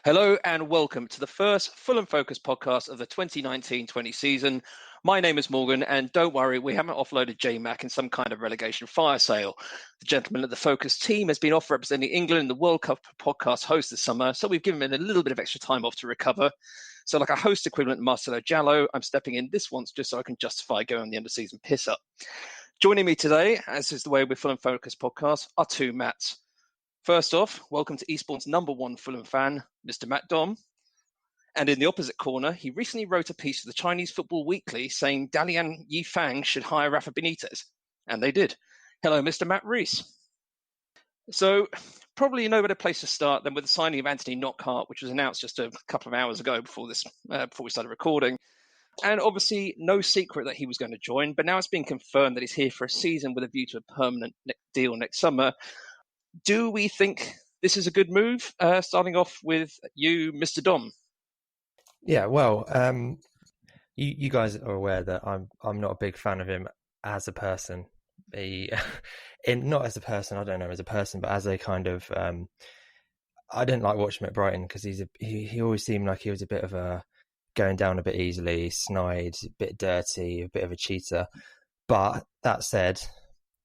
Hello and welcome to the first Fulham Focus podcast of the 2019-20 season. My name is Morgan, and don't worry, we haven't offloaded J-Mac in some kind of relegation fire sale. The gentleman at the Focus team has been off representing England in the World Cup podcast host this summer, so we've given him a little bit of extra time off to recover. So like a host equivalent Marcelo Jallo, I'm stepping in this once just so I can justify going on the end-of-season piss-up. Joining me today, as is the way with Fulham Focus podcast, are two Matts. First off, welcome to Eastbourne's number one Fulham fan, Mr. Matt Domm. And in the opposite corner, he recently wrote a piece for the Chinese Football Weekly saying Dalian Yifang should hire Rafa Benitez. And they did. Hello, Mr. Matt Rees. So probably no better place to start than with the signing of Anthony Knockaert, which was announced just a couple of hours ago before we started recording. And obviously no secret that he was going to join, but now it's been confirmed that he's here for a season with a view to a permanent deal next summer. Do we think this is a good move? Starting off with you, Mr. Domm. Yeah, well, you guys are aware that I'm not a big fan of him as a person. Not as a person, I don't know, as a person, but as a kind of I didn't like watching him at Brighton because he always seemed like he was a bit of a going down a bit easily, snide, a bit dirty, a bit of a cheater. But that said,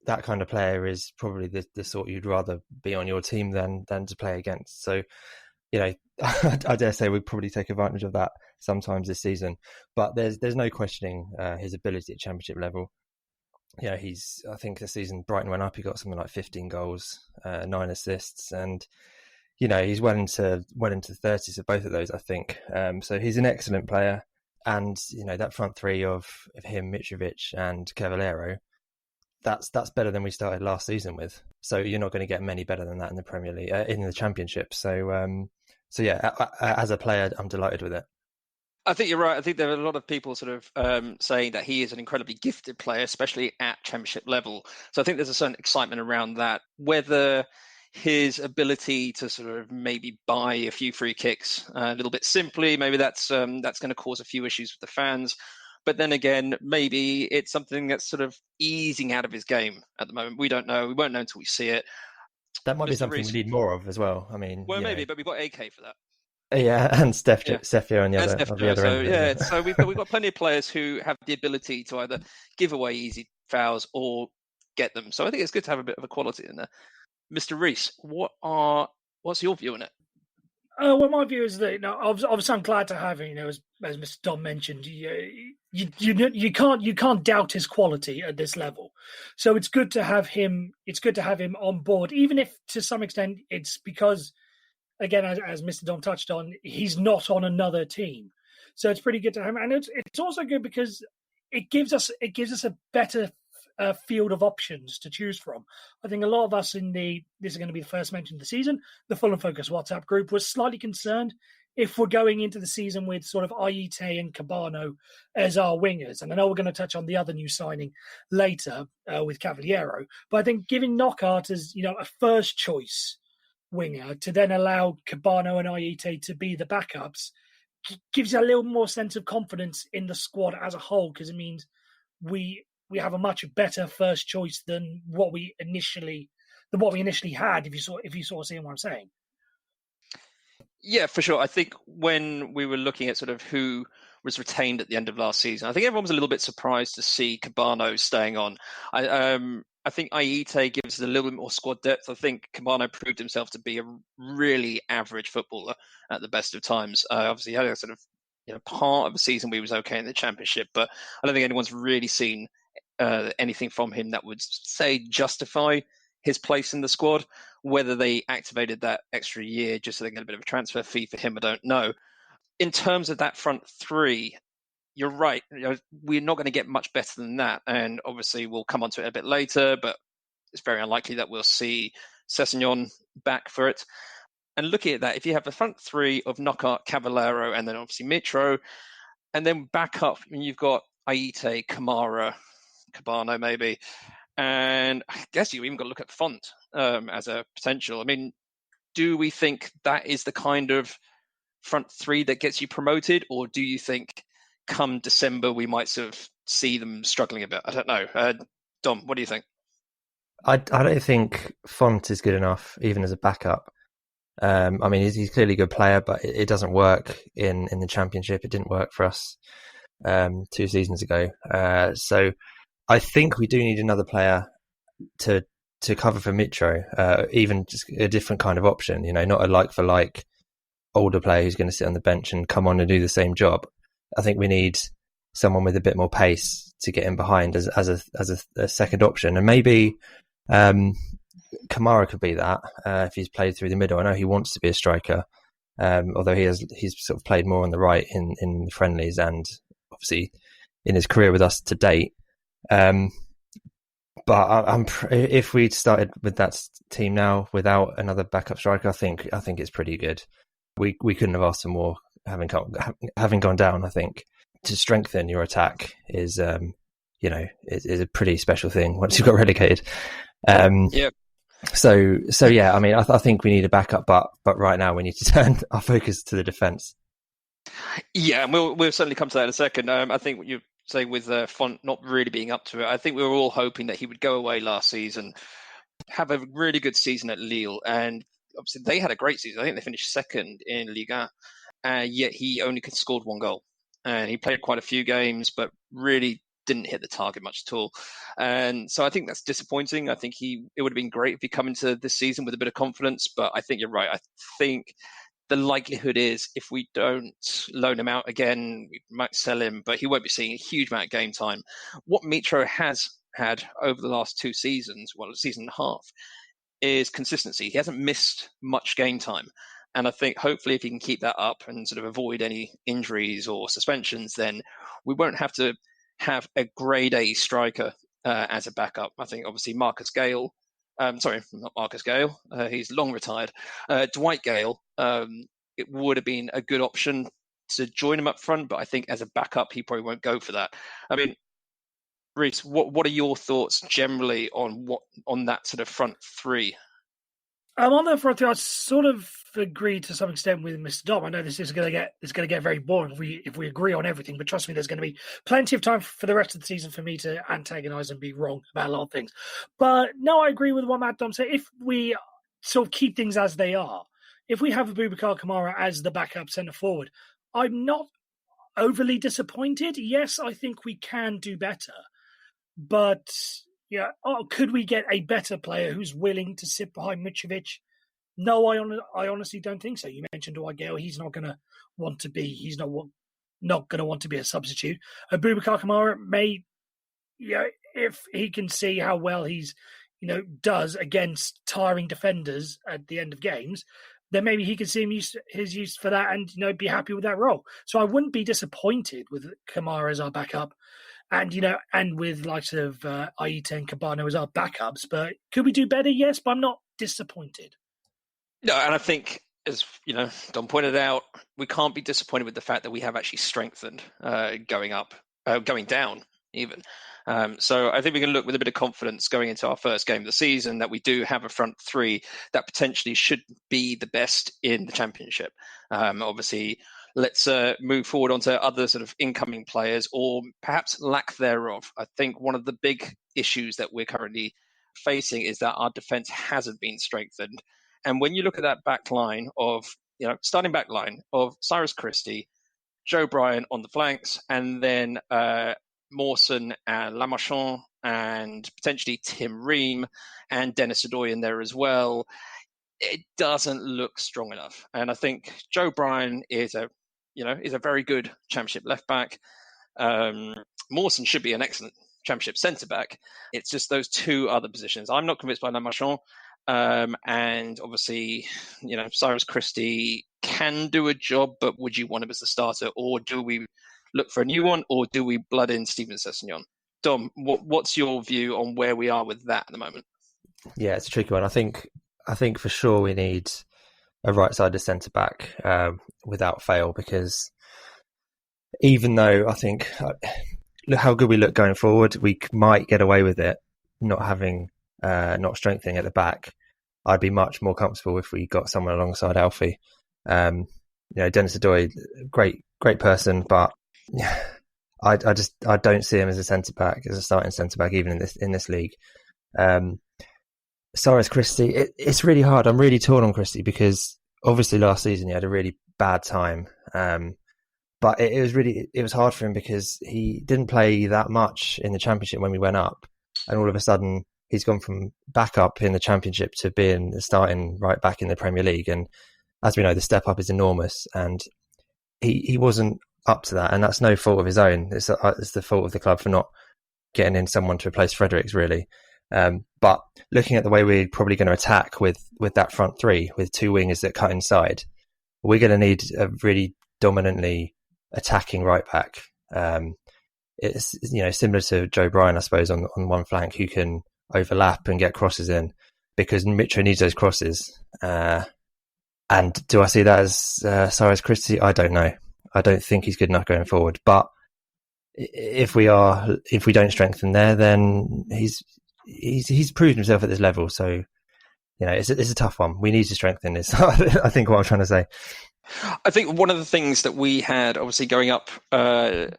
that kind of player is probably the sort you'd rather be on your team than to play against. So, you know, I dare say we'd probably take advantage of that sometimes this season. But there's no questioning his ability at championship level. You know, I think the season Brighton went up, he got something like 15 goals, 9 assists, and you know he's well into the 30s of both of those, I think. So he's an excellent player, and you know that front three of him, Mitrovic and Cavaleiro. That's better than we started last season with. So you're not going to get many better than that in the Premier League, in the Championship. So yeah, as a player, I'm delighted with it. I think you're right. I think there are a lot of people sort of saying that he is an incredibly gifted player, especially at Championship level. So I think there's a certain excitement around that. Whether his ability to sort of maybe buy a few free kicks a little bit simply, maybe that's going to cause a few issues with the fans. But then again, maybe it's something that's sort of easing out of his game at the moment. We don't know. We won't know until we see it. That might be something we need more of as well. I mean, well, maybe, but we've got AK for that. Yeah, and Stefio on the other end. Yeah, so we've got plenty of players who have the ability to either give away easy fouls or get them. So I think it's good to have a bit of equality in there. Mr. Rees, what's your view on it? Well, my view is that obviously I'm glad to have him. You know, as Mr. Domm mentioned, you can't doubt his quality at this level. So it's good to have him. It's good to have him on board, even if to some extent it's because, again, as Mr. Domm touched on, he's not on another team. So it's pretty good to have him, and it's also good because it gives us a better field of options to choose from. I think a lot of us this is going to be the first mention of the season, the Fulham Focus WhatsApp group was slightly concerned if we're going into the season with sort of Aite and Cabano as our wingers. And I know we're going to touch on the other new signing later with Cavaleiro, but I think giving Knockaert as, you know, a first choice winger to then allow Cabano and Aite to be the backups gives you a little more sense of confidence in the squad as a whole, because it means we have a much better first choice than what we initially had. If you sort of see what I'm saying. Yeah, for sure. I think when we were looking at sort of who was retained at the end of last season, I think everyone was a little bit surprised to see Cabano staying on. I think Aite gives us a little bit more squad depth. I think Cabano proved himself to be a really average footballer at the best of times. Obviously, he had a sort of part of the season where he was okay in the Championship, but I don't think anyone's really seen anything from him that would say justify his place in the squad. Whether they activated that extra year just so they get a bit of a transfer fee for him, I don't know. In terms of that front three, you're right. We're not going to get much better than that, and obviously we'll come on to it a bit later, but it's very unlikely that we'll see Sessegnon back for it. And looking at that, if you have the front three of Knockaert, Cavaleiro, and then obviously Mitro, and then back up, you've got Aite, Kamara, Cabano maybe, and I guess you even got to look at Font as a potential. I mean, do we think that is the kind of front three that gets you promoted, or do you think come December we might sort of see them struggling a bit? I don't know. Dom, what do you think? I don't think Font is good enough, even as a backup. I mean, he's clearly a good player, but it doesn't work in the Championship. It didn't work for us 2 seasons ago. So I think we do need another player to cover for Mitro, even just a different kind of option, not a like for like older player who's going to sit on the bench and come on and do the same job. I think we need someone with a bit more pace to get in behind as a second option, and maybe Kamara could be that if he's played through the middle. I know he wants to be a striker, although he's sort of played more on the right in the friendlies and obviously in his career with us to date. But if we'd started with that team now without another backup striker, I think it's pretty good. We couldn't have asked for more having gone down. I think to strengthen your attack is is a pretty special thing once you got relegated. Yeah. So yeah, I mean, I think we need a backup, but right now we need to turn our focus to the defence. Yeah, and we'll certainly come to that in a second. I think what you say with Font not really being up to it, I think we were all hoping that he would go away last season, have a really good season at Lille, and obviously they had a great season. I think they finished second in Liga, yet he only scored 1 goal. And he played quite a few games, but really didn't hit the target much at all. And so I think that's disappointing. I think it would have been great if he come into this season with a bit of confidence, but I think you're right. I think the likelihood is if we don't loan him out again, we might sell him, but he won't be seeing a huge amount of game time. What Mitro has had over the last 2 seasons, well, a season and a half, is consistency. He hasn't missed much game time. And I think hopefully if he can keep that up and sort of avoid any injuries or suspensions, then we won't have to have a grade A striker as a backup. I think obviously Marcus Gale, sorry, not Marcus Gale, he's long retired. Dwight Gale, it would have been a good option to join him up front, but I think as a backup, he probably won't go for that. I mean, Reece, what are your thoughts generally on that sort of front three? On that front three, I sort of agree to some extent with Mr. Domm. I know this is going to get very boring if we agree on everything, but trust me, there's going to be plenty of time for the rest of the season for me to antagonise and be wrong about a lot of things. But no, I agree with what Matt Domm said. If we sort of keep things as they are, if we have Boubacar Kamara as the backup centre forward, I'm not overly disappointed. Yes, I think we can do better, but yeah, could we get a better player who's willing to sit behind Mitrovic? No, I honestly don't think so. You mentioned Dwight Gale; he's not going to want to be. He's not going to want to be a substitute. Boubacar Kamara may, if he can see how well he's, does against tiring defenders at the end of games, then maybe he could see his use for that and be happy with that role. So I wouldn't be disappointed with Kamara as our backup. And, and with likes of Aita and Cabano as our backups. But could we do better? Yes, but I'm not disappointed. No, and I think, as Don pointed out, we can't be disappointed with the fact that we have actually strengthened going down even. So I think we can look with a bit of confidence going into our first game of the season that we do have a front three that potentially should be the best in the Championship. Obviously, let's move forward onto other sort of incoming players or perhaps lack thereof. I think one of the big issues that we're currently facing is that our defence hasn't been strengthened. And when you look at that back line starting back line of Cyrus Christie, Joe Bryan on the flanks, and then Mawson and Lamarchand and potentially Tim Ream and Dennis Adoy in there as well, it doesn't look strong enough. And I think Joe Bryan is a very good Championship left back. Mawson should be an excellent Championship centre back. It's just those 2 other positions. I'm not convinced by Lamarchand. And obviously, Cyrus Christie can do a job, but would you want him as the starter, or do we look for a new one, or do we blood in Steven Sessegnon? Dom, what's your view on where we are with that at the moment? Yeah, it's a tricky one. I think for sure we need a right-sided centre-back without fail, because even though I think look how good we look going forward, we might get away with it not strengthening at the back. I'd be much more comfortable if we got someone alongside Alfie. Dennis Adoy, great person, but I don't see him as a centre-back, as a starting centre-back, even in this league. Cyrus Christie, it's really hard. I'm really torn on Christie because obviously last season he had a really bad time. But it was hard for him because he didn't play that much in the Championship when we went up, and all of a sudden he's gone from back up in the Championship to being starting right back in the Premier League. And as we know, the step up is enormous, and he wasn't up to that, and that's no fault of his own. It's the fault of the club for not getting in someone to replace Fredericks, really. But looking at the way we're probably going to attack with that front three, with two wingers that cut inside, we're going to need a really dominantly attacking right back. It's similar to Joe Bryan, I suppose, on one flank, who can overlap and get crosses in, because Mitro needs those crosses. And do I see that as Cyrus Christie? I don't know. I don't think he's good enough going forward. But if we don't strengthen there, then he's proved himself at this level. So it's a tough one. We need to strengthen this. I think what I'm trying to say. I think one of the things that we had, obviously going up from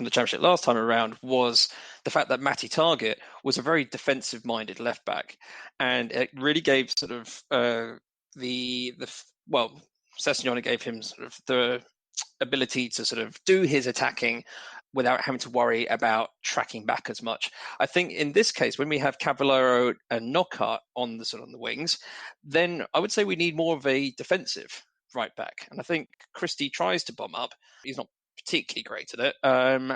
the Championship last time around, was the fact that Matty Targett was a very defensive-minded left back, and it really gave sort of Sessegnon gave him sort of the ability to sort of do his attacking without having to worry about tracking back as much. I think in this case, when we have Cavaleiro and Knockaert on the wings, then I would say we need more of a defensive right back. And I think Christie tries to bomb up. He's not particularly great at it.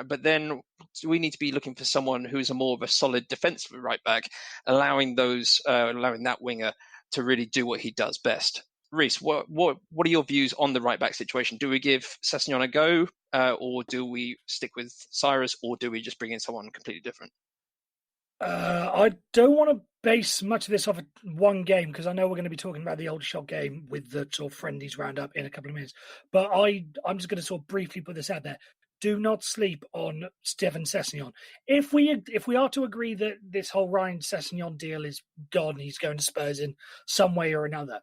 But then we need to be looking for someone who's more of a solid defensive right back, allowing that winger to really do what he does best. Reece, what are your views on the right back situation? Do we give Sessegnon a go, or do we stick with Cyrus, or do we just bring in someone completely different? I don't want to base much of this off of one game, because I know we're going to be talking about the Aldershot game with the sort of friendlies roundup in a couple of minutes. But I'm just going to sort of briefly put this out there. Do not sleep on Stephen Sessegnon. If we are to agree that this whole Ryan Sessegnon deal is gone, he's going to Spurs in some way or another,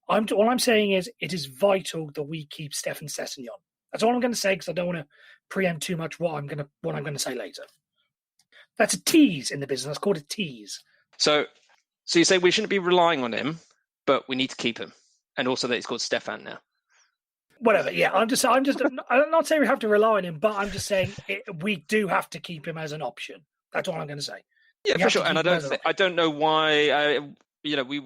all I'm saying is it is vital that we keep Stephen Sessegnon. That's all I'm going to say, because I don't want to preempt too much what I'm going to say later. That's a tease in the business. It's called a tease. So you say we shouldn't be relying on him, but we need to keep him, and also that he's called Stefan now. Whatever. Yeah, I'm not saying we have to rely on him, but I'm just saying we do have to keep him as an option. That's all I'm going to say. Yeah, for sure. And I don't know why we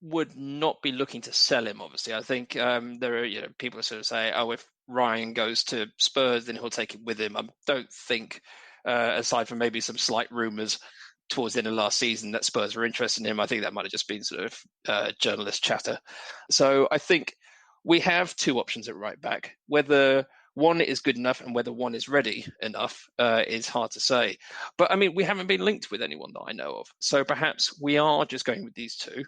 would not be looking to sell him. Obviously, I think there are people sort of say, oh, if Ryan goes to Spurs, then he'll take it with him. I don't think, aside from maybe some slight rumours towards the end of last season that Spurs were interested in him, I think that might have just been sort of journalist chatter. So I think we have two options at right back. Whether one is good enough and whether one is ready enough is hard to say. But I mean, we haven't been linked with anyone that I know of. So perhaps we are just going with these two.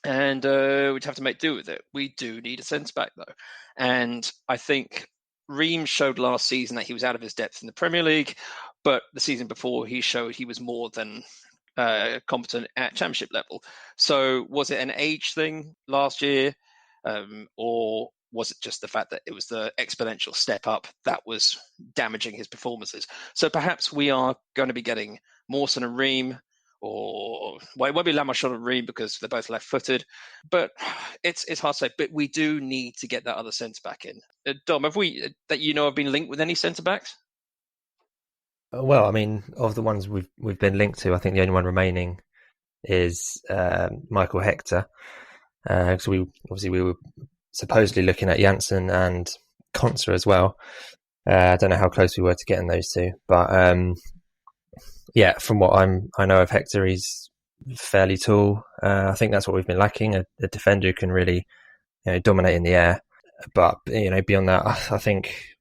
And we'd have to make do with it. We do need a centre-back, though. And I think Ream showed last season that he was out of his depth in the Premier League, but the season before he showed he was more than competent at Championship level. So was it an age thing last year, or was it just the fact that it was the exponential step up that was damaging his performances? So perhaps we are going to be getting Mawson and Ream, or it won't be Lamachon and Ream because they're both left-footed, but it's hard to say. But we do need to get that other centre-back in. Dom, have we have been linked with any centre-backs? Well, I mean, of the ones we've been linked to, I think the only one remaining is Michael Hector. So we were supposedly looking at Janssen and Konsa as well. I don't know how close we were to getting those two, but yeah, from what I know of Hector, he's fairly tall. I think that's what we've been lacking, a defender who can really dominate in the air. But beyond that, I think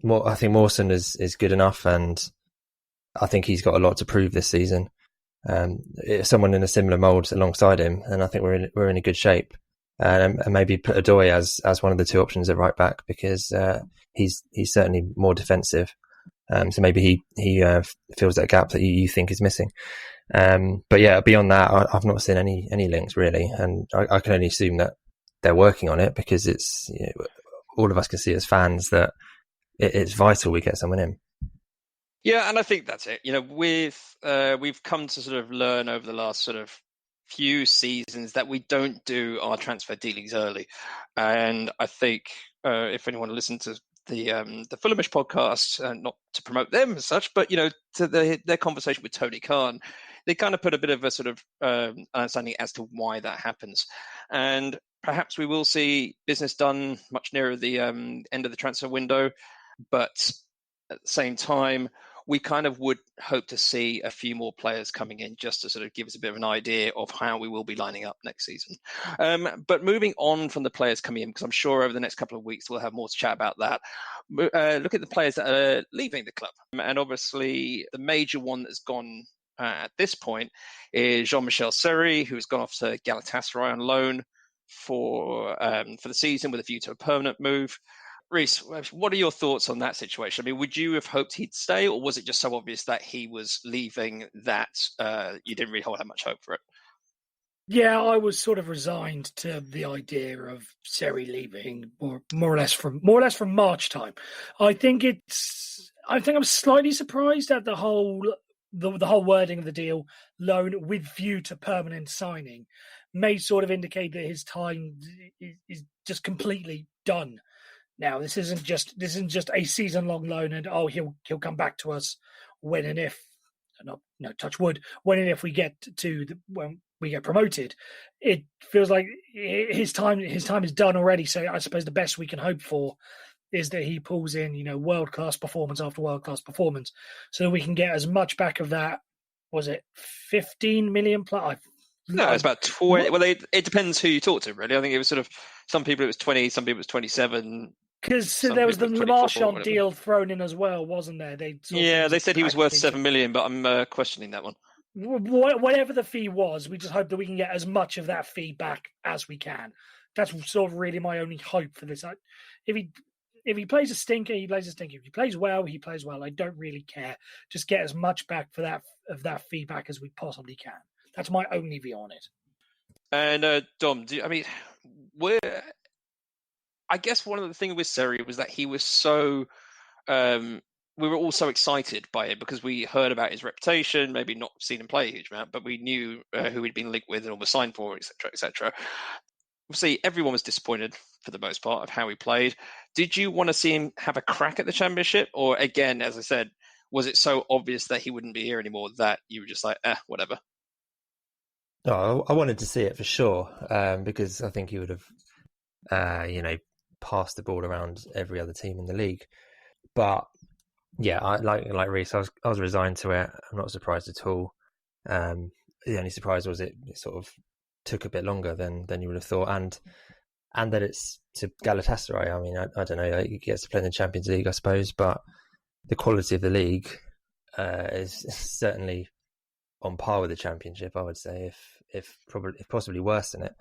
Mawson is good enough, and I think he's got a lot to prove this season. Someone in a similar mould alongside him, and I think we're in a good shape. And maybe put Odoi as one of the two options at right back, because he's certainly more defensive. So maybe he fills that gap that you think is missing. But yeah, beyond that, I've not seen any links really, and I can only assume that they're working on it, because it's all of us can see as fans that it's vital we get someone in. Yeah, and I think that's it. We've come to sort of learn over the last sort of few seasons that we don't do our transfer dealings early. And I think if anyone listened to the Fulhamish podcast, not to promote them as such, but to their conversation with Tony Khan, they kind of put a bit of a sort of understanding as to why that happens. And perhaps we will see business done much nearer the end of the transfer window, but at the same time, we kind of would hope to see a few more players coming in just to sort of give us a bit of an idea of how we will be lining up next season. But moving on from the players coming in, because I'm sure over the next couple of weeks we'll have more to chat about that. Look at the players that are leaving the club. And obviously the major one that's gone at this point is Jean-Michel Seri, who's gone off to Galatasaray on loan for the season with a view to a permanent move. Reece, what are your thoughts on that situation? I mean, would you have hoped he'd stay, or was it just so obvious that he was leaving that you didn't really hold that much hope for it? Yeah, I was sort of resigned to the idea of Seri leaving more or less from March time. I think I'm slightly surprised at the whole wording of the deal, loan with view to permanent signing, may sort of indicate that his time is just completely done. Now, this isn't just a season-long loan, and he'll come back to us when and if, touch wood, when and if we get when we get promoted. It feels like his time is done already. So I suppose the best we can hope for is that he pulls in, world-class performance after world-class performance, so that we can get as much back of that. Was it 15 million plus? No, it's about 20. Well, it depends who you talk to, really. I think it was sort of some people it was 20, some people it was 27. Because there was the Marchand deal thrown in as well, wasn't there? They said he was worth 7 million, but I'm questioning that one. Whatever the fee was, we just hope that we can get as much of that fee back as we can. That's sort of really my only hope for this. If he plays a stinker, he plays a stinker. If he plays well, he plays well. I don't really care. Just get as much back for that feedback as we possibly can. That's my only view on it. And Dom, I guess one of the things with Seri was that he was so. We were all so excited by it because we heard about his reputation, maybe not seen him play a huge amount, but we knew who he'd been linked with and was signed for, etc., etc. Obviously, everyone was disappointed for the most part of how he played. Did you want to see him have a crack at the Championship? Or again, as I said, was it so obvious that he wouldn't be here anymore that you were just like, whatever? No, I wanted to see it for sure because I think he would have, passed the ball around every other team in the league. But yeah, like Reece, I was resigned to it. I'm not surprised at all. The only surprise was it sort of took a bit longer than you would have thought, and that it's to Galatasaray. I mean, I don't know. He gets to play in the Champions League, I suppose, but the quality of the league is certainly on par with the Championship, I would say, if possibly worse than it.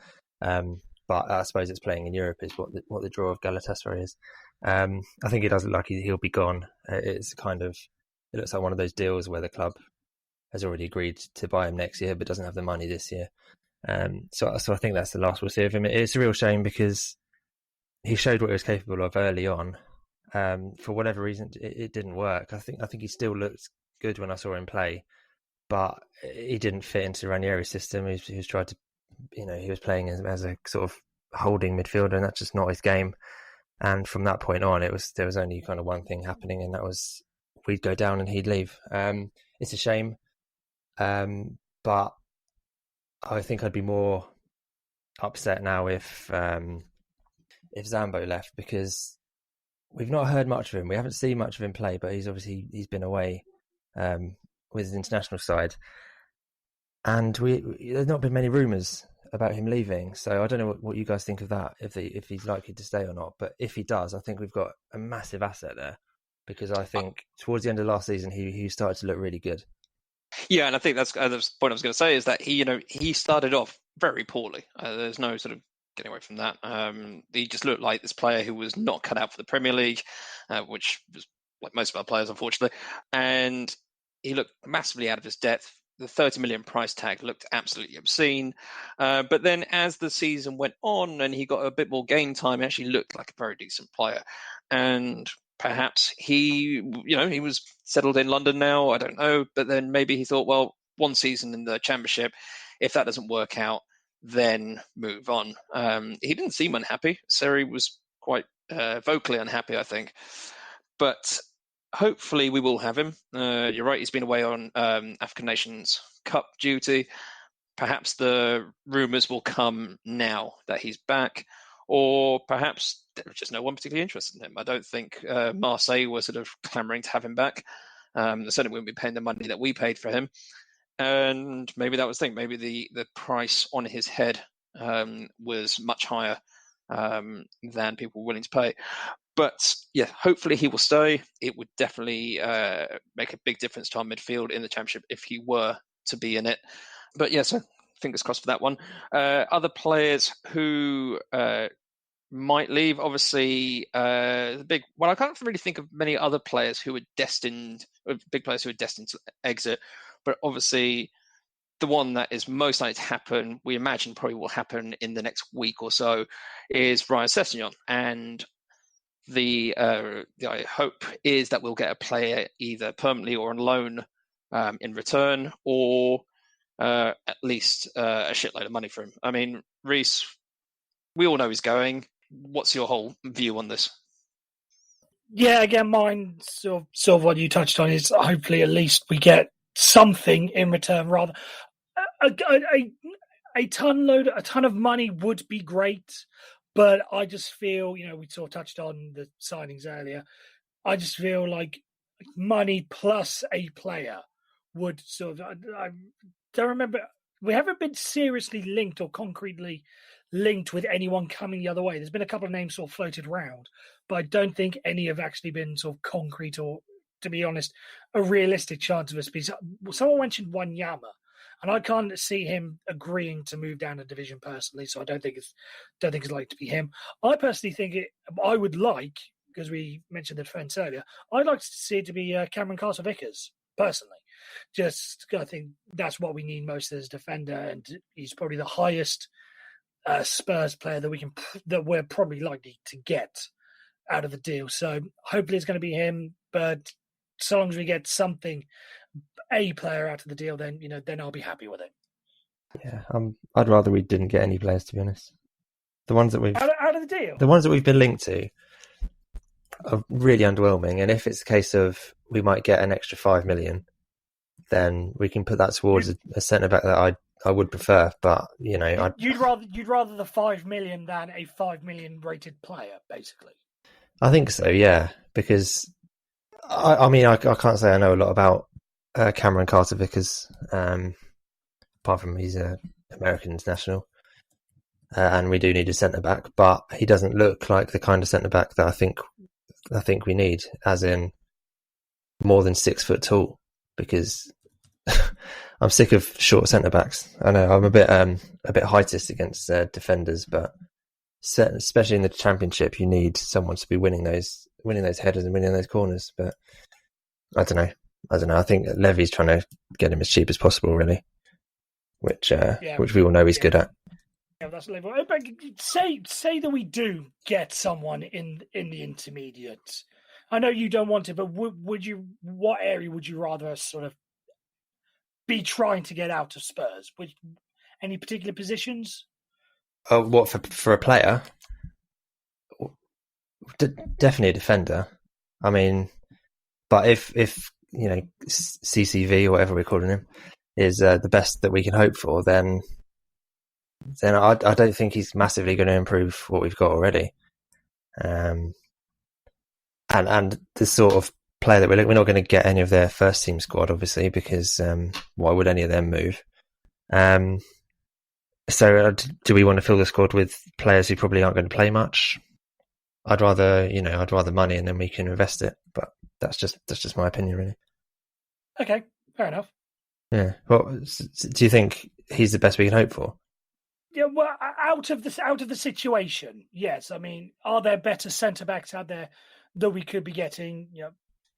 But I suppose it's playing in Europe is what the draw of Galatasaray is. I think it does look like he'll be gone. It looks like one of those deals where the club has already agreed to buy him next year, but doesn't have the money this year. So I think that's the last we'll see of him. It's a real shame because he showed what he was capable of early on. For whatever reason, it didn't work. I think he still looked good when I saw him play, but he didn't fit into Ranieri's system. He was tried to, he was playing as a sort of holding midfielder, and that's just not his game. And from that point on, there was only kind of one thing happening, and that was we'd go down and he'd leave. It's a shame, but I think I'd be more upset now if Zambo left, because we've not heard much of him. We haven't seen much of him play, but he's been away with his international side, and there's not been many rumours about him leaving. So I don't know what you guys think of that, if he's likely to stay or not. But if he does, I think we've got a massive asset there, because I think towards the end of last season he started to look really good. Yeah, and I think that's the point I was going to say, is that he started off very poorly. There's no sort of getting away from that. He just looked like this player who was not cut out for the Premier League, which was like most of our players, unfortunately. And he looked massively out of his depth. The 30 million price tag looked absolutely obscene. But then as the season went on and he got a bit more game time, he actually looked like a very decent player. And perhaps he was settled in London now, I don't know. But then maybe he thought, well, one season in the Championship, If that doesn't work out, then move on. He didn't seem unhappy. Seri was quite vocally unhappy, I think. But hopefully we will have him. You're right, he's been away on African Nations Cup duty. Perhaps the rumours will come now that he's back, or perhaps there's just no one particularly interested in him. I don't think Marseille were sort of clamouring to have him back. They certainly wouldn't be paying the money that we paid for him. And maybe that was the thing. Maybe the price on his head was much higher than people were willing to pay. But yeah, hopefully he will stay. It would definitely make a big difference to our midfield in the Championship if he were to be in it. But yeah, so fingers crossed for that one. Other players who might leave, obviously, I can't really think of many other players who are destined, big players who are destined to exit. But obviously, the one that is most likely to happen, we imagine probably will happen in the next week or so, is Ryan Sessegnon. And the hope is that we'll get a player either permanently or on loan in return, or at least a shitload of money for him. I mean, Reece, we all know he's going. What's your whole view on this? Yeah, again, mine sort of what you touched on is hopefully at least we get something in return. Rather, a ton of money would be great, but I just feel, we sort of touched on the signings earlier. I just feel like money plus a player would sort of. I don't remember. We haven't been seriously linked or concretely linked with anyone coming the other way. There's been a couple of names sort of floated around, but I don't think any have actually been sort of concrete or, to be honest, a realistic chance of us being. Someone mentioned Wanyama, and I can't see him agreeing to move down a division personally. So I don't think it's likely to be him. I personally think I would like, because we mentioned the defence earlier, I'd like to see it to be Cameron Carter-Vickers personally. Just, I think that's what we need most as a defender, and he's probably the highest Spurs player that we're probably likely to get out of the deal. So hopefully it's going to be him. But so long as we get a player out of the deal, then I'll be happy with it. Yeah, I'd rather we didn't get any players, to be honest. The ones that we've out of the deal, the ones that we've been linked to are really underwhelming. And if it's a case of we might get an extra 5 million, then we can put that towards a centre back that I would prefer. But you'd rather the 5 million than a 5 million rated player, basically. I think so, yeah. Because I can't say I know a lot about Cameron Carter-Vickers, apart from he's an American international, and we do need a centre back. But he doesn't look like the kind of centre back that I think we need, as in more than 6 foot tall. Because I'm sick of short centre backs. I know I'm a bit heightist against defenders, but especially in the Championship, you need someone to be winning those headers and winning those corners. But I don't know. I think Levy's trying to get him as cheap as possible, really, which we all know he's good at. Yeah, that's Levy. But say that we do get someone in the intermediate. I know you don't want it, but what area would you rather sort of be trying to get out of Spurs? Any particular positions? What for a player? Definitely a defender. I mean, but if CCV or whatever we're calling him is the best that we can hope for, then I don't think he's massively going to improve what we've got already. And the sort of player that we're not going to get any of their first team squad, obviously, because why would any of them move? So do we want to fill the squad with players who probably aren't going to play much? I'd rather money, and then we can invest it. But that's just my opinion, really. Okay, fair enough. Yeah. Well, do you think he's the best we can hope for? Yeah. Well, out of the situation, yes. I mean, are there better centre backs out there that we could be getting?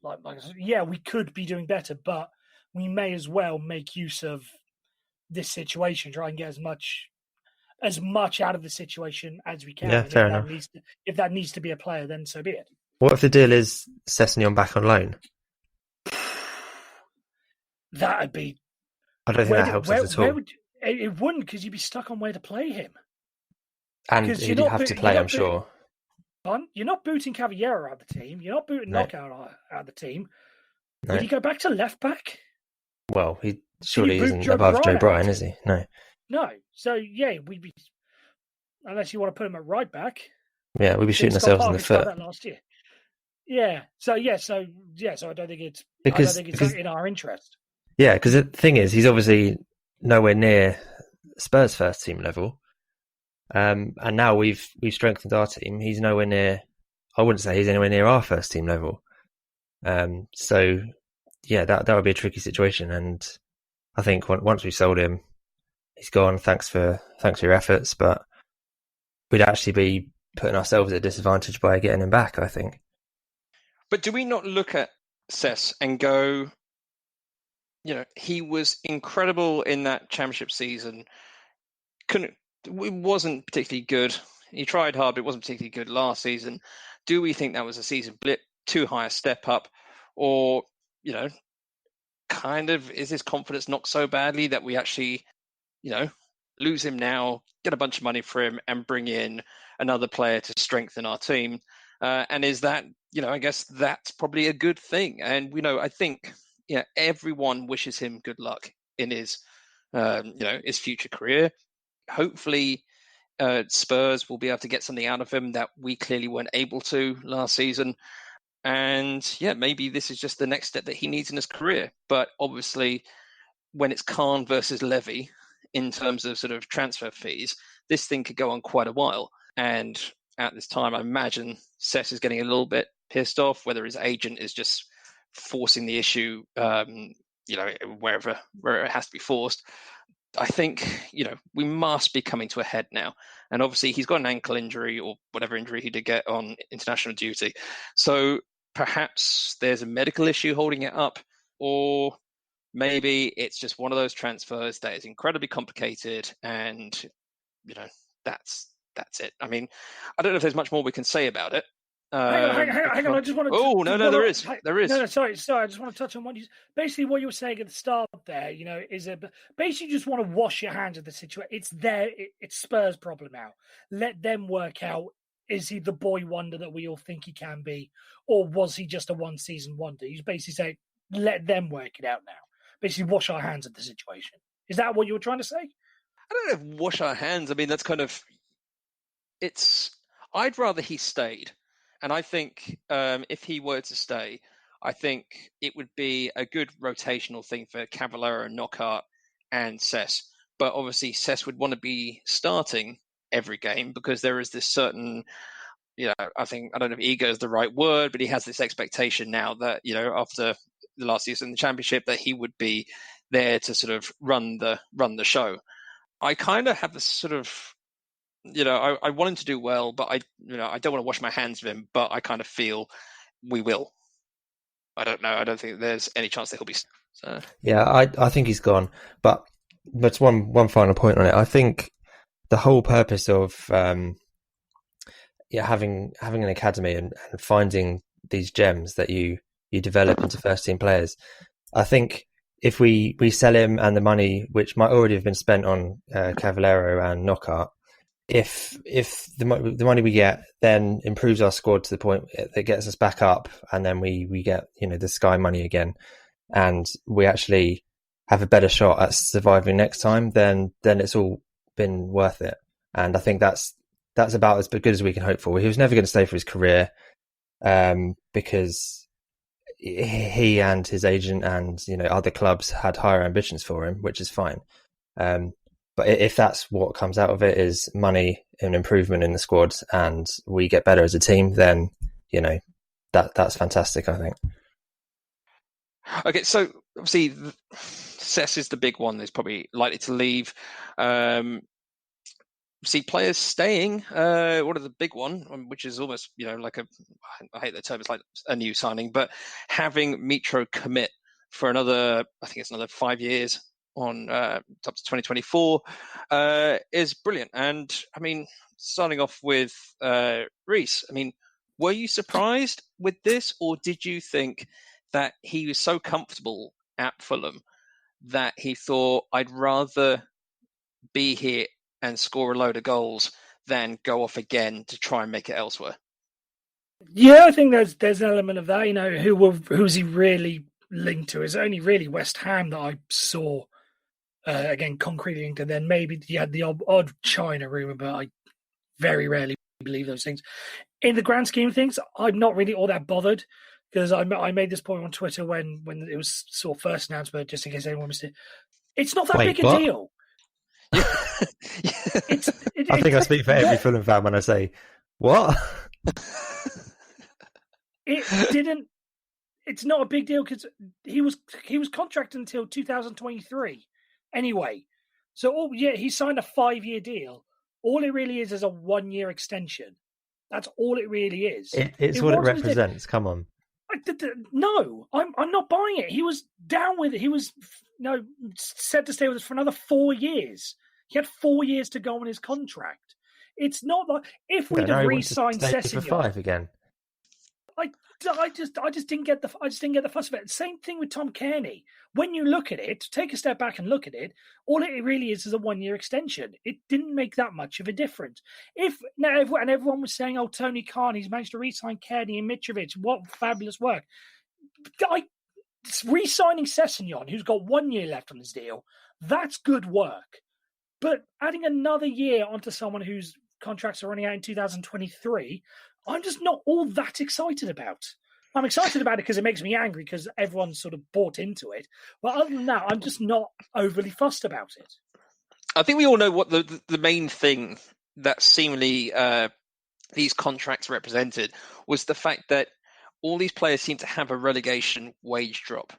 Like I said, yeah, we could be doing better, but we may as well make use of this situation, try and get as much out of the situation as we can. Yeah, fair enough. If that needs to be a player, then so be it. What if the deal is Sessegnon back on loan? That'd be. I don't think that helps us at all. It wouldn't, because you'd be stuck on where to play him. And he'd have to play, I'm sure. You're not booting Cavaleiro out of the team. You're not booting Knockout out of the team. No. Would he go back to left back? Well, he surely isn't above Joe Bryan, is he? No. No. So, yeah, we'd be... Unless you want to put him at right back. Yeah, we'd be shooting ourselves in the foot. That last year. Yeah. So I don't think it's in our interest. Yeah, because the thing is, he's obviously nowhere near Spurs' first team level. And now we've strengthened our team. He's nowhere near. I wouldn't say he's anywhere near our first team level. So yeah, that would be a tricky situation. And I think once we sold him, he's gone. Thanks for your efforts, but we'd actually be putting ourselves at a disadvantage by getting him back, I think. But do we not look at Cess and go, he was incredible in that championship season. It wasn't particularly good. He tried hard, but it wasn't particularly good last season. Do we think that was a season blip, too high a step up? Or, kind of, is his confidence knocked so badly that we actually, lose him now, get a bunch of money for him, and bring in another player to strengthen our team? And is that, I guess that's probably a good thing. And, I think, everyone wishes him good luck in his, his future career. Hopefully, Spurs will be able to get something out of him that we clearly weren't able to last season. And maybe this is just the next step that he needs in his career. But obviously, when it's Khan versus Levy in terms of sort of transfer fees, this thing could go on quite a while. And at this time, I imagine Cess is getting a little bit pissed off, whether his agent is just forcing the issue, wherever it has to be forced. I think, we must be coming to a head now. And obviously he's got an ankle injury or whatever injury he did get on international duty. So perhaps there's a medical issue holding it up, or maybe it's just one of those transfers that is incredibly complicated and, that's it. I mean, I don't know if there's much more we can say about it. Hang on. I just want to. Oh no, there is. There is. No, sorry. I just want to touch on what basically what you were saying at the start there. Is basically you just want to wash your hands of the situation. It's it's Spurs' problem now. Let them work out. Is he the boy wonder that we all think he can be, or was he just a one-season wonder? He's basically saying, let them work it out now. Basically, wash our hands of the situation. Is that what you were trying to say? I don't know if wash our hands. I mean, that's kind of. I'd rather he stayed. And I think if he were to stay, I think it would be a good rotational thing for Cavaleiro, Knockaert, and Cess. But obviously, Cess would want to be starting every game because there is this certain, I don't know if ego is the right word, but he has this expectation now that, after the last season in the Championship, that he would be there to sort of run the show. I kind of have this sort of. I want him to do well, but I don't want to wash my hands of him, but I kind of feel we will. I don't know. I don't think there's any chance that he'll be. So. Yeah, I think he's gone. But that's one final point on it. I think the whole purpose of having an academy and finding these gems that you develop into first team players. I think if we sell him and the money, which might already have been spent on Cavaleiro and Knockaert, if the money we get then improves our squad to the point that gets us back up, and then we get the Sky money again, and we actually have a better shot at surviving next time, then it's all been worth it. And I think that's about as good as we can hope for. He was never going to stay for his career because he and his agent and other clubs had higher ambitions for him, which is fine. But if that's what comes out of it is money and improvement in the squad and we get better as a team, then, that's fantastic, I think. Okay, so obviously Cess is the big one that's probably likely to leave. See players staying. What is the big one, which is almost, like I hate the term, it's like a new signing, but having Mitro commit for another 5 years on up to 2024 is brilliant. And I mean, starting off with Reece, I mean, were you surprised with this, or did you think that he was so comfortable at Fulham that he thought, I'd rather be here and score a load of goals than go off again to try and make it elsewhere. Yeah, I think there's an element of that. You know, who's he really linked to? It's only really West Ham that I saw again concretely linked, and then maybe you had the odd China rumor, but I very rarely believe those things. In the grand scheme of things, I'm not really all that bothered because I made this point on Twitter when it was sort of first announced, but just in case anyone missed it, it's not that big a deal. Yeah. I think I speak for every Fulham fan when I say, what? It's not a big deal because he was contracted until 2023 anyway. So he signed a 5-year deal. All it really is a 1-year extension. That's all it really is. It's what it represents. Come on. No, I'm not buying it. He was down with it. He was set to stay with us for another 4 yees. He had 4 years to go on his contract. It's not like if we'd have re-signed Sessegnon for 5 again. I just didn't get the fuss of it. Same thing with Tom Cairney. When you look at it, take a step back and look at it, all it really is a 1-year extension. It didn't make that much of a difference. Everyone was saying, "Oh, Tony Khan, he's managed to re-sign Cairney and Mitrovic. What fabulous work!" Re-signing Sessegnon, who's got 1 year left on his deal, that's good work. But adding another year onto someone whose contracts are running out in 2023. I'm just not all that excited about. I'm excited about it because it makes me angry because everyone's sort of bought into it. But other than that, I'm just not overly fussed about it. I think we all know what the main thing that seemingly these contracts represented was the fact that all these players seem to have a relegation wage drop.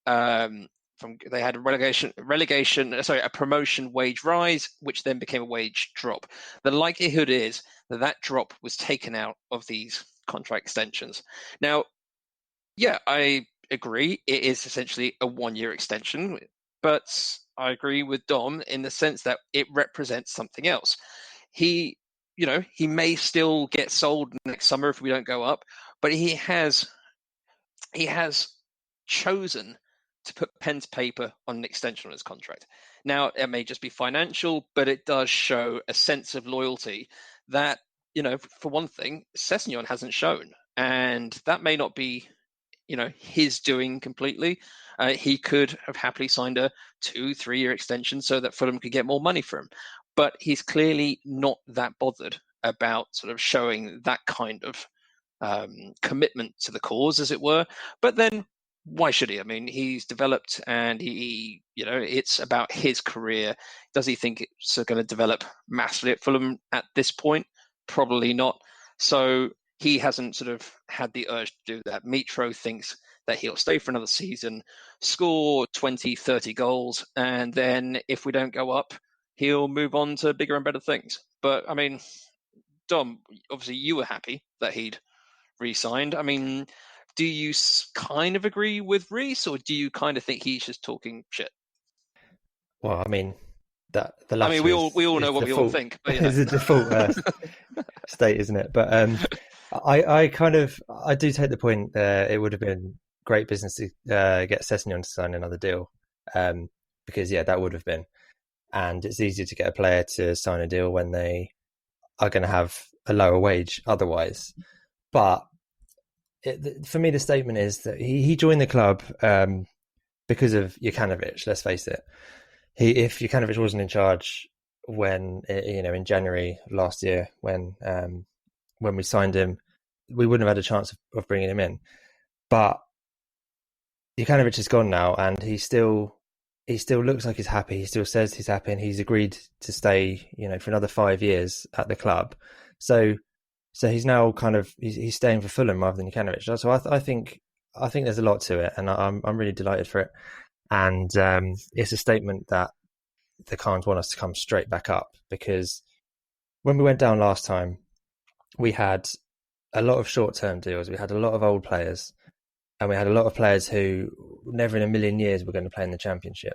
They had a promotion wage rise, which then became a wage drop. The likelihood is that drop was taken out of these contract extensions. Now, yeah, I agree. It is essentially a 1-year extension, but I agree with Dom in the sense that it represents something else. He may still get sold next summer if we don't go up, but he has chosen to put pen to paper on an extension on his contract. Now, it may just be financial, but it does show a sense of loyalty that, for one thing, Sessegnon hasn't shown. And that may not be, his doing completely. He could have happily signed a 2-3 year extension so that Fulham could get more money for him. But he's clearly not that bothered about sort of showing that kind of commitment to the cause, as it were. But then, why should he? I mean, he's developed and he it's about his career. Does he think it's going to develop massively at Fulham at this point? Probably not. So he hasn't sort of had the urge to do that. Mitro thinks that he'll stay for another season, score 20, 30 goals, and then if we don't go up, he'll move on to bigger and better things. But, I mean, Dom, obviously you were happy that he'd re-signed. I mean, do you kind of agree with Reece, or do you kind of think he's just talking shit? Well, I mean, we all know what we all think. But, It's a default state, isn't it? But I do take the point. It would have been great business to get Sessegnon to sign another deal, because that would have been, and it's easier to get a player to sign a deal when they are going to have a lower wage otherwise. But for me, the statement is that he joined the club because of Jokanovic. Let's face it. If Jokanovic wasn't in charge when in January last year, when we signed him, we wouldn't have had a chance of bringing him in. But Jokanovic is gone now, and he still looks like he's happy. He still says he's happy, and he's agreed to stay, for another 5 years at the club. So he's now he's staying for Fulham rather than Jokanovic. So I think there's a lot to it, and I'm really delighted for it. And it's a statement that the Khans want us to come straight back up, because when we went down last time, we had a lot of short-term deals. We had a lot of old players, and we had a lot of players who never in a million years were going to play in the Championship.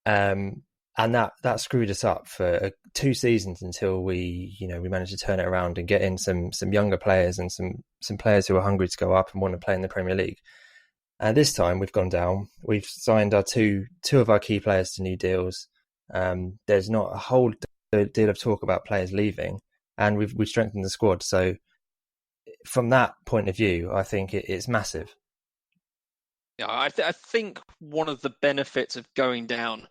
And that screwed us up for 2 seasons until we managed to turn it around and get in some younger players and some players who are hungry to go up and want to play in the Premier League. And this time we've gone down. We've signed our two of our key players to new deals. There's not a whole deal of talk about players leaving, and we've strengthened the squad. So from that point of view, I think it's massive. Yeah, I think one of the benefits of going down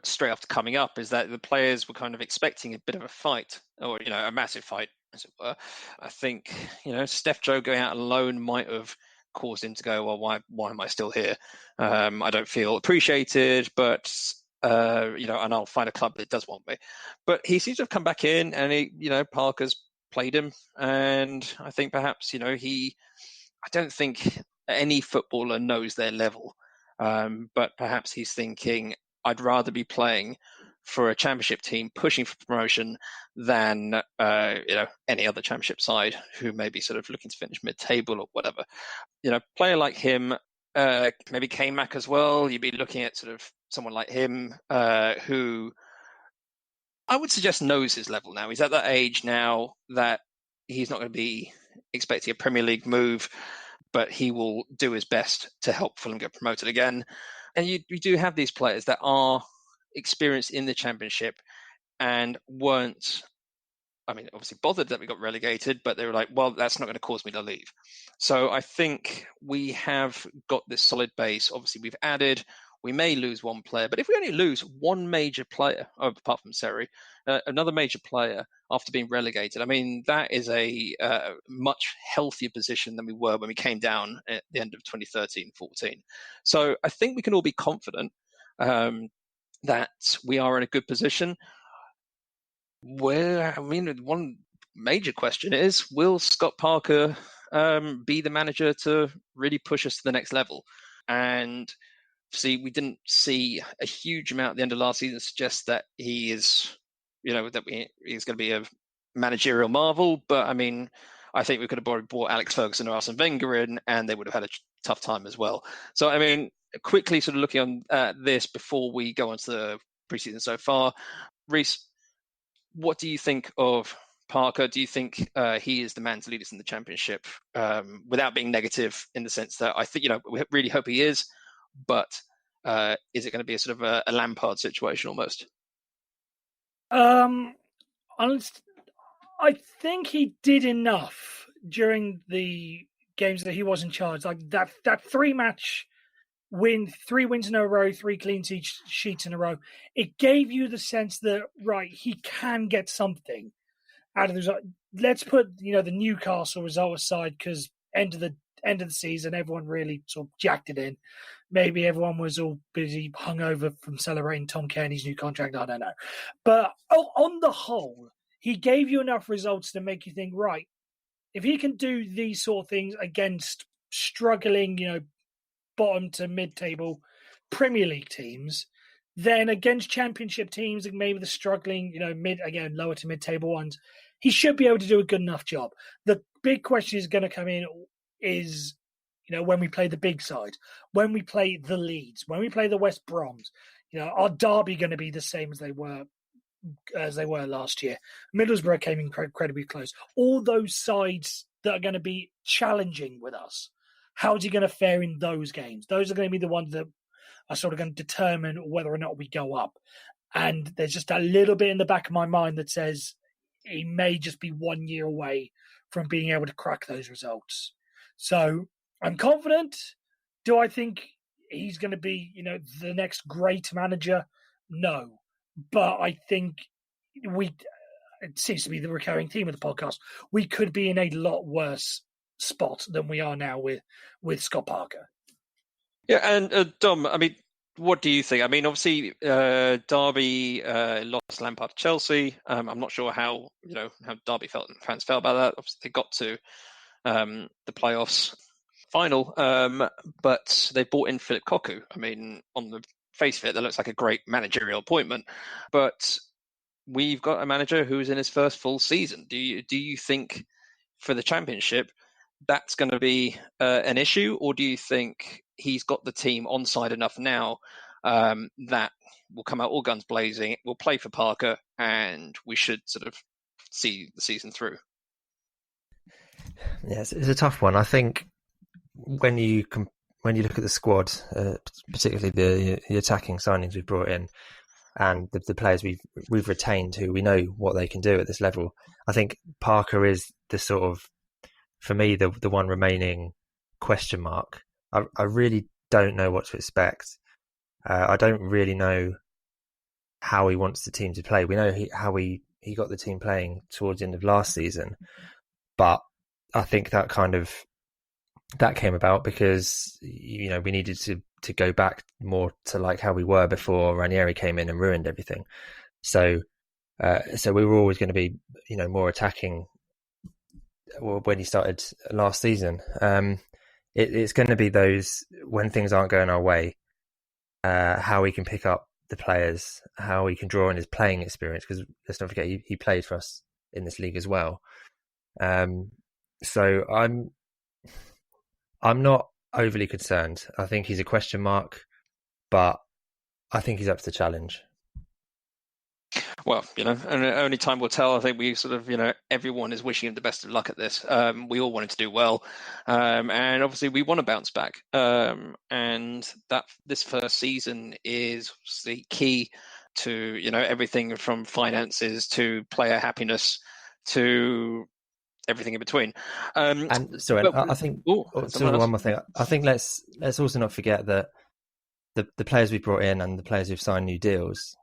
straight after coming up is that the players were kind of expecting a bit of a fight, or a massive fight, as it were. I think Steph Joe going out alone might have caused him to go, well, why am I still here? I don't feel appreciated, but and I'll find a club that does want me. But he seems to have come back in, and Parker's played him, and I think perhaps I don't think any footballer knows their level, but perhaps he's thinking, I'd rather be playing for a championship team pushing for promotion than any other championship side who may be sort of looking to finish mid-table or whatever. Player like him, maybe K-Mac as well. You'd be looking at sort of someone like him who I would suggest knows his level now. He's at that age now that he's not going to be expecting a Premier League move, but he will do his best to help Fulham get promoted again. And you do have these players that are experienced in the Championship and weren't, obviously bothered that we got relegated, but they were like, well, that's not going to cause me to leave. So I think we have got this solid base. Obviously, we've added, we may lose one player, but if we only lose one major player, apart from Seri, another major player after being relegated, that is a much healthier position than we were when we came down at the end of 2013-14. So I think we can all be confident that we are in a good position. One major question is, will Scott Parker be the manager to really push us to the next level? And we didn't see a huge amount at the end of last season suggest that he is, he's going to be a managerial marvel. But I think we could have already brought Alex Ferguson or Arsene Wenger in, and they would have had a tough time as well. So quickly sort of looking on this before we go on to the preseason so far, Reece, what do you think of Parker? Do you think he is the man to lead us in the Championship, without being negative in the sense that I think, we really hope he is, but is it going to be a sort of a Lampard situation almost? I think he did enough during the games that he was in charge. Like that 3-match win, 3 wins in a row, 3 clean sheets in a row. It gave you the sense that, right, he can get something out of the result. Let's put, the Newcastle result aside, because end of the season, everyone really sort of jacked it in. Maybe everyone was all busy, hungover from celebrating Tom Kearney's new contract. I don't know. But on the whole, he gave you enough results to make you think, right, if he can do these sort of things against struggling, bottom to mid-table Premier League teams, then against Championship teams and maybe the struggling, lower to mid-table ones, he should be able to do a good enough job. The big question is going to come in is, when we play the big side, when we play the Leeds, when we play the West Broms, are Derby going to be the same as they were last year? Middlesbrough came incredibly close. All those sides that are going to be challenging with us, how's he going to fare in those games? Those are going to be the ones that are sort of going to determine whether or not we go up. And there's just a little bit in the back of my mind that says he may just be 1 year away from being able to crack those results. So I'm confident. Do I think he's going to be, the next great manager? No. But I think it seems to be the recurring theme of the podcast, we could be in a lot worse spot than we are now with Scott Parker. Yeah, and Dom, what do you think? Obviously, Derby lost Lampard to Chelsea. I'm not sure how Derby fans felt about that. Obviously, they got to the playoffs final, but they brought in Philip Cocu. On the face of it, that looks like a great managerial appointment, but we've got a manager who's in his first full season. Do you think for the Championship that's going to be an issue, or do you think he's got the team on side enough now that will come out all guns blazing, will play for Parker, and we should sort of see the season through? Yes, it's a tough one. I think when you look at the squad, particularly the attacking signings we brought in, and the players we've retained who we know what they can do at this level. I think Parker is the sort of, for me, the one remaining question mark. I really don't know what to expect. I don't really know how he wants the team to play. We know how he got the team playing towards the end of last season, but I think that came about because we needed to go back more to like how we were before Ranieri came in and ruined everything. So we were always going to be more attacking when he started last season. It's going to be those when things aren't going our way, how he can pick up the players, how he can draw on his playing experience, because let's not forget he played for us in this league as well. So I'm not overly concerned. I think he's a question mark, but I think he's up to the challenge. Well, and only time will tell. I think we sort of, everyone is wishing him the best of luck at this. We all wanted to do well. And obviously we want to bounce back. And that this first season is the key to, everything from finances to player happiness to everything in between. And so I think one more thing. I think let's also not forget that the players we brought in and the players who've signed new deals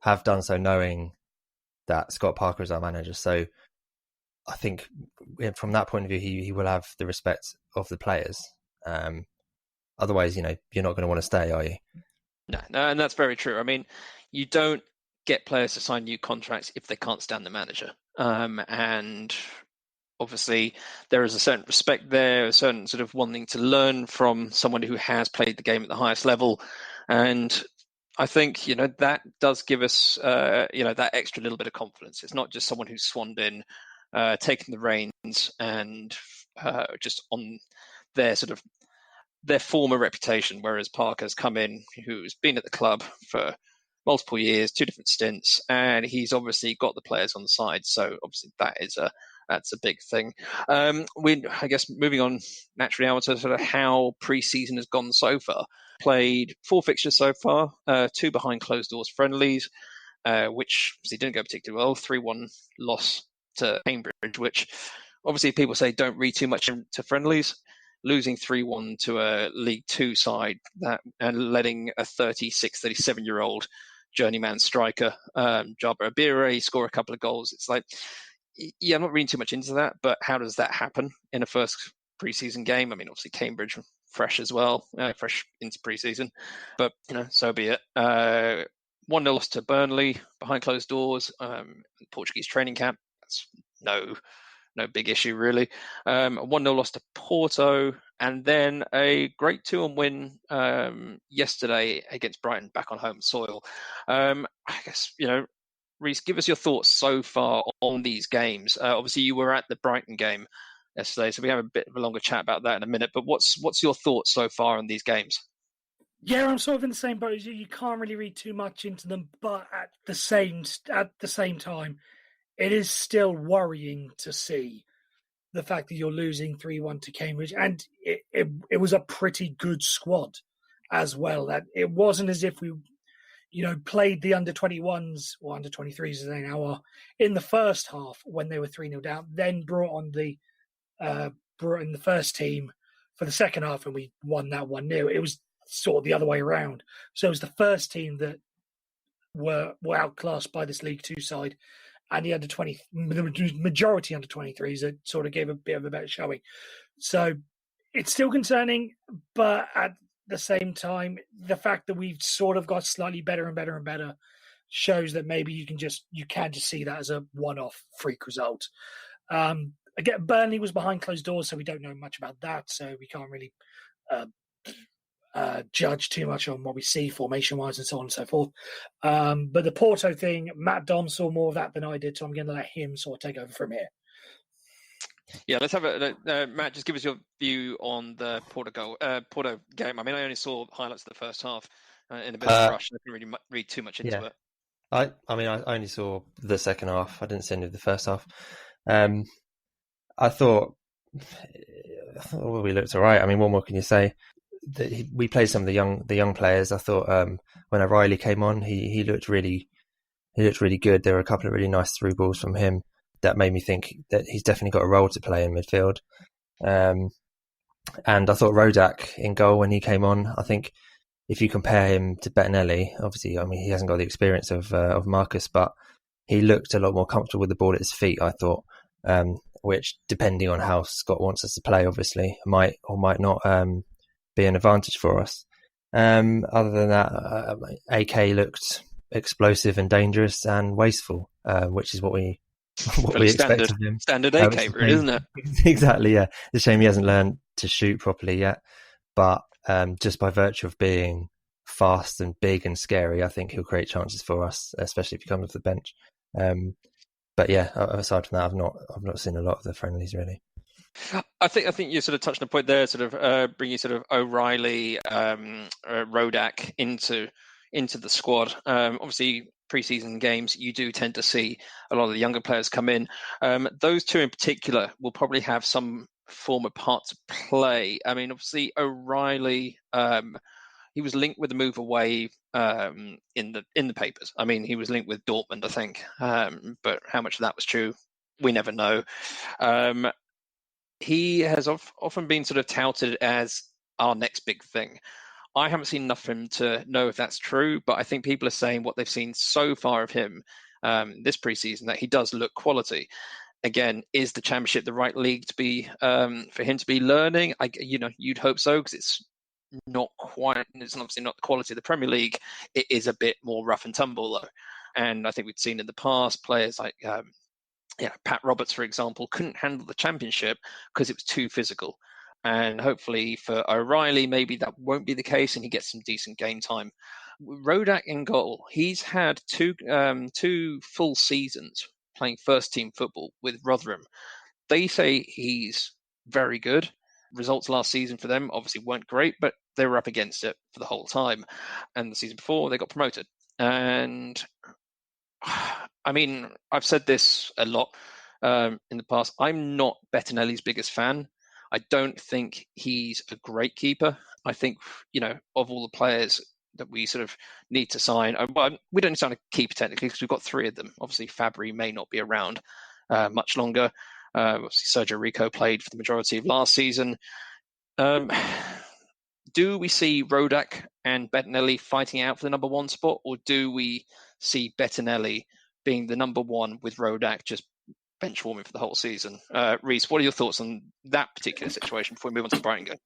have done so knowing that Scott Parker is our manager. So I think from that point of view, he will have the respect of the players. Otherwise, you're not going to want to stay, are you? No, and that's very true. I mean, you don't get players to sign new contracts if they can't stand the manager. And obviously, there is a certain respect there, a certain sort of wanting to learn from someone who has played the game at the highest level. And I think, that does give us, that extra little bit of confidence. It's not just someone who's swanned in, taken the reins and just on their sort of their former reputation, whereas Parker's come in, who's been at the club for multiple years, 2 different stints, and he's obviously got the players on the side. So obviously that's a big thing. I guess moving on naturally now to sort of how pre-season has gone so far. Played 4 fixtures so far, 2 behind closed doors friendlies, which obviously didn't go particularly well. 3-1 loss to Cambridge, which obviously people say don't read too much into friendlies. Losing 3-1 to a League 2 side and letting a 37-year-old journeyman striker, Jabba Abire, score a couple of goals. It's like, yeah, I'm not reading too much into that, but how does that happen in a first pre-season game? I mean, obviously Cambridge fresh as well, fresh into pre-season, but so be it. 1-0 loss to Burnley behind closed doors, Portuguese training camp. That's no big issue really. 1-0 loss to Porto, and then a great 2-1 win yesterday against Brighton back on home soil. I guess, Reece, give us your thoughts so far on these games. Obviously, you were at the Brighton game yesterday, so we have a bit of a longer chat about that in a minute. But what's your thoughts so far on these games? Yeah, I'm sort of in the same boat as you. You can't really read too much into them, but at the same time, it is still worrying to see the fact that you're losing 3-1 to Cambridge, and it was a pretty good squad as well. That it wasn't as if we, played the under-21s or under-23s as they now are in the first half when they were 3-0 down, then brought in the first team for the second half and we won that 1-0. It was sort of the other way around. So it was the first team that were outclassed by this League 2 side, and the majority under 23s that sort of gave a bit of a better showing. So it's still concerning, but at the same time, the fact that we've sort of got slightly better and better and better shows that maybe you can just see that as a one-off freak result. Again, Burnley was behind closed doors, so we don't know much about that, so we can't really judge too much on what we see formation-wise and so on and so forth. But the Porto thing, Matt Domm saw more of that than I did, so I'm going to let him sort of take over from here. Yeah, let's have Matt, just give us your view on the Porto game. I mean, I only saw highlights of the first half in a bit of a rush. I didn't really read too much into it. I only saw the second half. I didn't see any of the first half. I thought we looked all right. I mean, what more can you say? we played some of the young players. I thought when O'Reilly came on, he looked really good. There were a couple of really nice through balls from him that made me think that he's definitely got a role to play in midfield. And I thought Rodak in goal when he came on. I think if you compare him to Bettinelli, obviously, I mean, he hasn't got the experience of Marcus, but he looked a lot more comfortable with the ball at his feet, I thought, which, depending on how Scott wants us to play, obviously, might or might not be an advantage for us. Other than that, AK looked explosive and dangerous and wasteful, which is what we expect of him. Standard AK, really, isn't it? Exactly, yeah. It's a shame he hasn't learned to shoot properly yet, but just by virtue of being fast and big and scary, I think he'll create chances for us, especially if he comes off the bench. But yeah, aside from that, I've not seen a lot of the friendlies really. I think you sort of touched on a point there, sort of bringing sort of O'Reilly, Rodak into the squad. Obviously, preseason games, you do tend to see a lot of the younger players come in. Those two in particular will probably have some form of part to play. I mean, obviously, O'Reilly, he was linked with the move away in the papers. I mean, he was linked with Dortmund, I think, but how much of that was true, we never know. He has often been sort of touted as our next big thing. I haven't seen enough of him to know if that's true, but I think people are saying what they've seen so far of him this preseason that he does look quality. Again, is the Championship the right league to be for him to be learning? You'd hope so, because it's not quite. It's obviously not the quality of the Premier League. It is a bit more rough and tumble though, and I think we've seen in the past players like Pat Roberts, for example, couldn't handle the Championship because it was too physical. And hopefully for O'Reilly, maybe that won't be the case, and he gets some decent game time. Rodak in goal. He's had two full seasons playing first team football with Rotherham. They say he's very good. Results last season for them obviously weren't great, but they were up against it for the whole time. And the season before, they got promoted. And I mean, I've said this a lot in the past. I'm not Bettinelli's biggest fan. I don't think he's a great keeper. I think, of all the players that we sort of need to sign, we don't need to sign a keeper technically because we've got three of them. Obviously, Fabry may not be around much longer. Obviously, Sergio Rico played for the majority of last season. Do we see Rodak and Bettinelli fighting out for the number one spot, or do we see Bettinelli being the number one with Rodak just bench warming for the whole season? Reece, what are your thoughts on that particular situation before we move on to the Brighton game?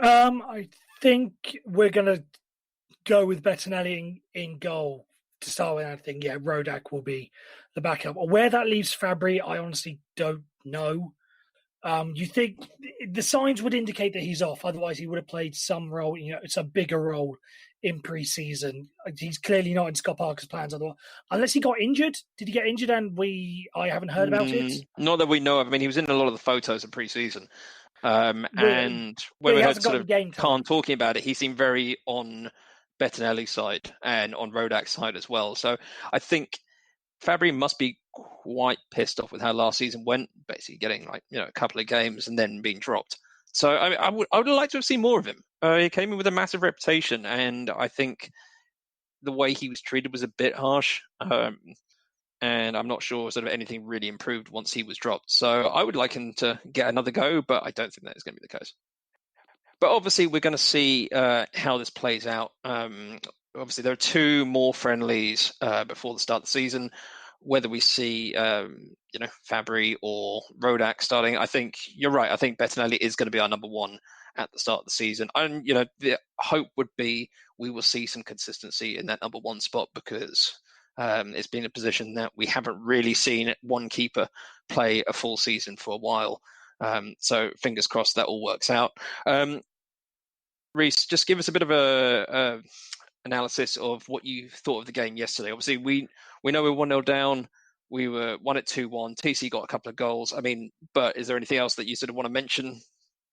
I think we're going to go with Bettinelli in goal to start with. I think, Rodak will be the backup. Where that leaves Fabry, I honestly don't know. You think the signs would indicate that he's off, otherwise he would have played some role, it's a bigger role in pre-season. He's clearly not in Scott Parker's plans, otherwise, unless he got injured. Did he get injured and I haven't heard about it? Not that we know of. I mean, he was in a lot of the photos of pre-season. And when we heard sort of Khan talking about it, he seemed very on Bettinelli's side and on Rodak's side as well. So I think Fabry must be quite pissed off with how last season went, basically getting a couple of games and then being dropped. So I would like to have seen more of him. He came in with a massive reputation, and I think the way he was treated was a bit harsh. And I'm not sure sort of anything really improved once he was dropped. So I would like him to get another go, but I don't think that is going to be the case. But obviously, we're going to see how this plays out. Obviously, there are two more friendlies before the start of the season. Whether we see, Fabry or Rodak starting, I think you're right. I think Bettinelli is going to be our number one at the start of the season. And, the hope would be we will see some consistency in that number one spot, because it's been a position that we haven't really seen one keeper play a full season for a while. So fingers crossed that all works out. Reece, just give us a bit of a analysis of what you thought of the game yesterday. Obviously, we know we're 1-0 down. We were won at 2-1. TC got a couple of goals. I mean, but is there anything else that you sort of want to mention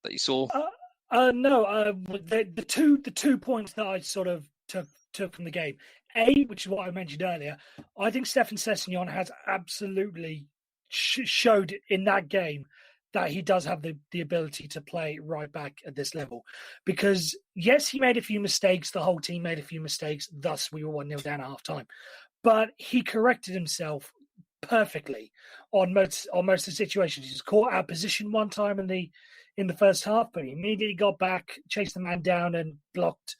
that you saw? No. The two points that I sort of took from the game. Which is what I mentioned earlier. I think Stefan Sessegnon has absolutely showed in that game that he does have the ability to play right back at this level. Because, yes, he made a few mistakes. The whole team made a few mistakes. Thus, we were 1-0 down at half-time. But he corrected himself perfectly on most of the situations. He was caught out of position one time in the first half, but he immediately got back, chased the man down, and blocked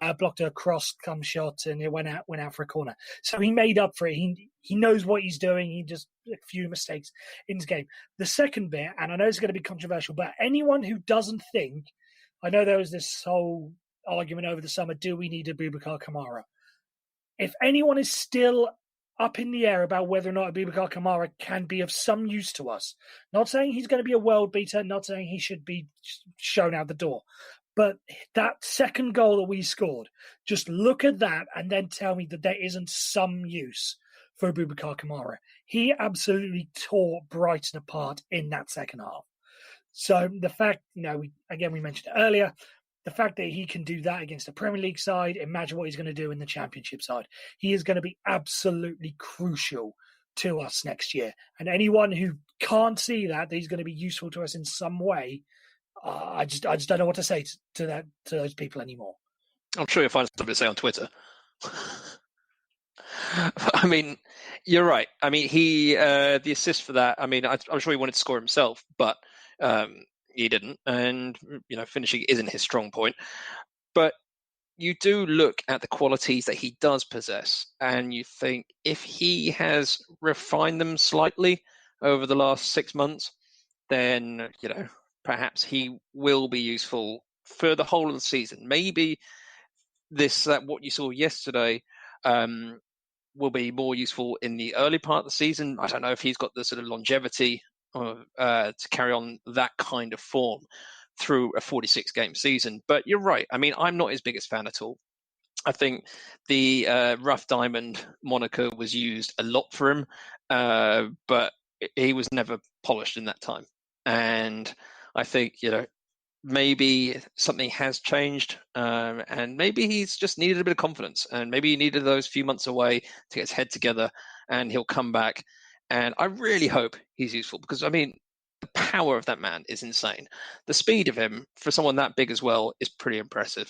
a cross come shot, and it went out for a corner. So he made up for it. He knows what he's doing. He just a few mistakes in his game. The second bit, and I know it's going to be controversial, but anyone who doesn't think, I know there was this whole argument over the summer, do we need a Boubacar Kamara? If anyone is still up in the air about whether or not Boubacar Kamara can be of some use to us, not saying he's going to be a world beater, not saying he should be shown out the door, but that second goal that we scored, just look at that and then tell me that there isn't some use for Boubacar Kamara. He absolutely tore Brighton apart in that second half. So the fact, we mentioned it earlier, the fact that he can do that against a Premier League side, imagine what he's going to do in the Championship side. He is going to be absolutely crucial to us next year. And anyone who can't see that he's going to be useful to us in some way, I just don't know what to say to those people anymore. I'm sure you'll find something to say on Twitter. I mean, you're right. I mean, he the assist for that. I mean, I'm sure he wanted to score himself, but he didn't. And finishing isn't his strong point. But you do look at the qualities that he does possess, and you think if he has refined them slightly over the last 6 months, then perhaps he will be useful for the whole of the season. Maybe what you saw yesterday will be more useful in the early part of the season. I don't know if he's got the sort of longevity to carry on that kind of form through a 46-game season. But you're right. I mean, I'm not his biggest fan at all. I think the rough diamond moniker was used a lot for him, but he was never polished in that time. And I think, maybe something has changed, and maybe he's just needed a bit of confidence, and maybe he needed those few months away to get his head together, and he'll come back. And I really hope he's useful because, I mean, the power of that man is insane. The speed of him for someone that big as well is pretty impressive.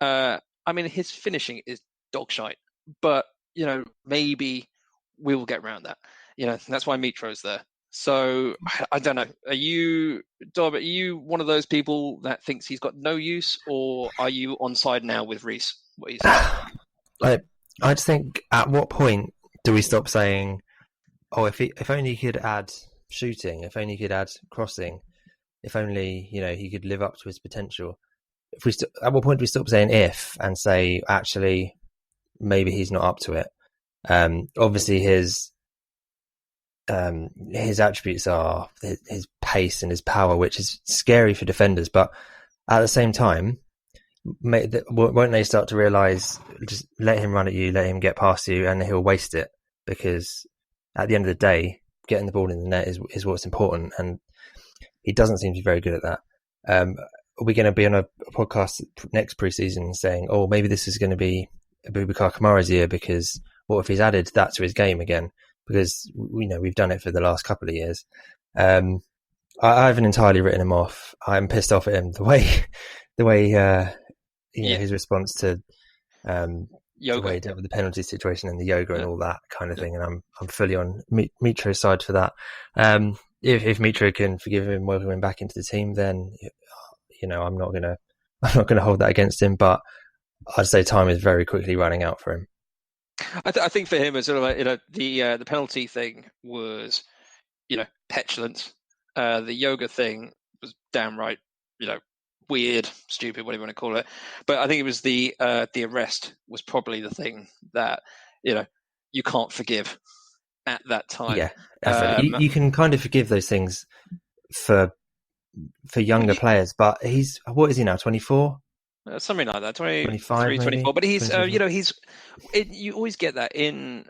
I mean, his finishing is dog shite, but, maybe we will get around that. That's why Mitro's there. So I don't know. Dobb, are you one of those people that thinks he's got no use, or are you on side now with Reece? What he's I just think, at what point do we stop saying, "Oh, if only he could add shooting, if only he could add crossing, if only he could live up to his potential"? At what point do we stop saying "if" and say, actually, maybe he's not up to it? Obviously, his attributes are his pace and his power, which is scary for defenders. But at the same time, won't they start to realise, just let him run at you, let him get past you, and he'll waste it? Because at the end of the day, getting the ball in the net is what's important, and he doesn't seem to be very good at that. Are we going to be on a podcast next preseason saying, "Oh, maybe this is going to be Boubacar Kamara's year," because what if he's added that to his game again? Because we've done it for the last couple of years. I haven't entirely written him off. I'm pissed off at him the way his response to the way he dealt with the penalty situation and the yoga and all that kind of thing. And I'm fully on Mitro's side for that. If Mitro can forgive him, welcome him back into the team, then I'm not gonna hold that against him. But I'd say time is very quickly running out for him. I think for him, it's sort of like, the penalty thing was, petulance. The yoga thing was downright, weird, stupid, whatever you want to call it. But I think it was the arrest was probably the thing that, you can't forgive at that time. Yeah, you can kind of forgive those things for younger players, but what is he now, 24? Something like that, 25, 24. But he's, you always get that in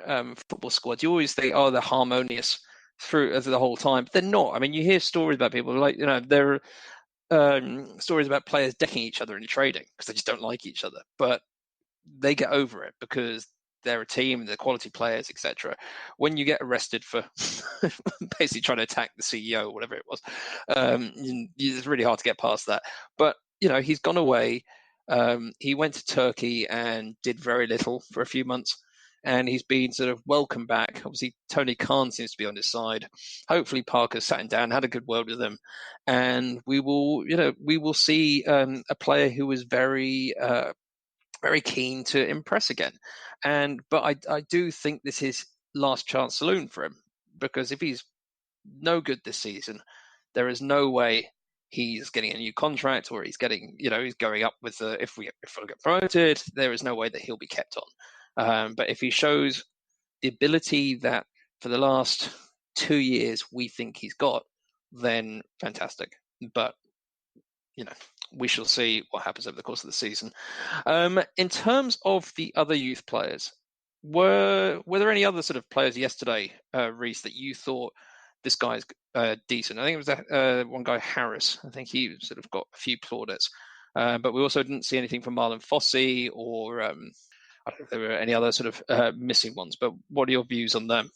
football squads. You always think, they're harmonious through the whole time. But they're not. I mean, you hear stories about people like, there are stories about players decking each other in trading because they just don't like each other. But they get over it because they're a team, they're quality players, etc. When you get arrested for basically trying to attack the CEO or whatever it was, it's really hard to get past that. But he's gone away. He went to Turkey and did very little for a few months, and he's been sort of welcomed back. Obviously, Tony Khan seems to be on his side. Hopefully, Parker's sat him down, had a good word with him, and we will see a player who is very very keen to impress again. But I do think this is last chance saloon for him, because if he's no good this season, there is no way he's getting a new contract, or he's getting, he's going up with if we get promoted, there is no way that he'll be kept on. But if he shows the ability that for the last 2 years we think he's got, then fantastic. But we shall see what happens over the course of the season. In terms of the other youth players, were there any other sort of players yesterday, Reece, that you thought this guy's decent? I think it was that one guy, Harris. I think he sort of got a few plaudits. But we also didn't see anything from Marlon Fossey, or I don't know if there were any other sort of missing ones. But what are your views on them?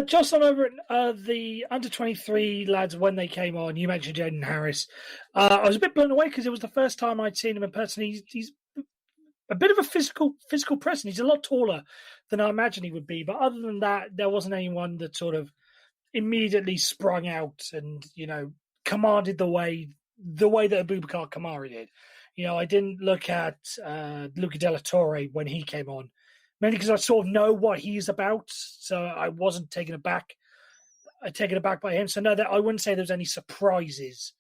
Just on over at the under-23 lads, when they came on, you mentioned Jaden Harris. I was a bit blown away because it was the first time I'd seen him in person. He's a bit of a physical presence. He's a lot taller than I imagined he would be. But other than that, there wasn't anyone that sort of immediately sprung out and, commanded the way that Abubakar Kamara did. I didn't look at Luca De La Torre when he came on, mainly because I sort of know what he's about, so I wasn't taken aback by him. So no, I wouldn't say there's any surprises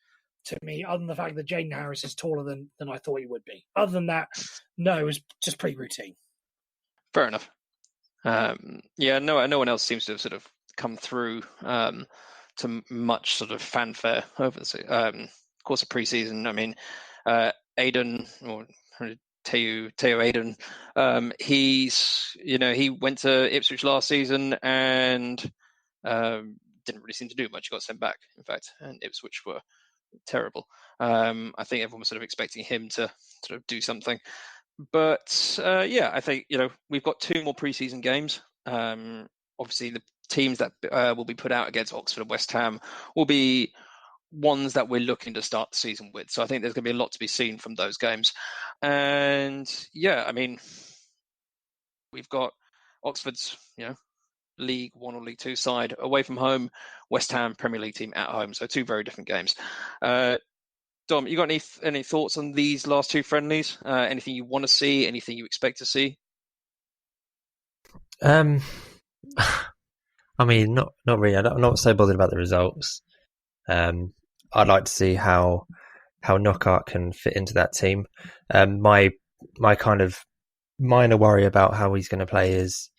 to me, other than the fact that Jaden Harris is taller than I thought he would be. Other than that, no, it was just pretty routine. Fair enough. No one else seems to have sort of come through to much sort of fanfare over the course of preseason. I mean, Aiden, or Teo Aiden, he went to Ipswich last season and didn't really seem to do much. He got sent back, in fact, and Ipswich were terrible. I think everyone was sort of expecting him to sort of do something. But I think we've got 2 more preseason games. Obviously, the teams that will be put out against Oxford and West Ham will be ones that we're looking to start the season with. So I think there's going to be a lot to be seen from those games. And I mean, we've got Oxford's, League 1 or League 2 side away from home, West Ham Premier League team at home. So 2 very different games. Dom, you got any thoughts on these last 2 friendlies? Anything you want to see? Anything you expect to see? I mean, not really. I'm not so bothered about the results. I'd like to see how Knockaert can fit into that team. My kind of minor worry about how he's going to play is,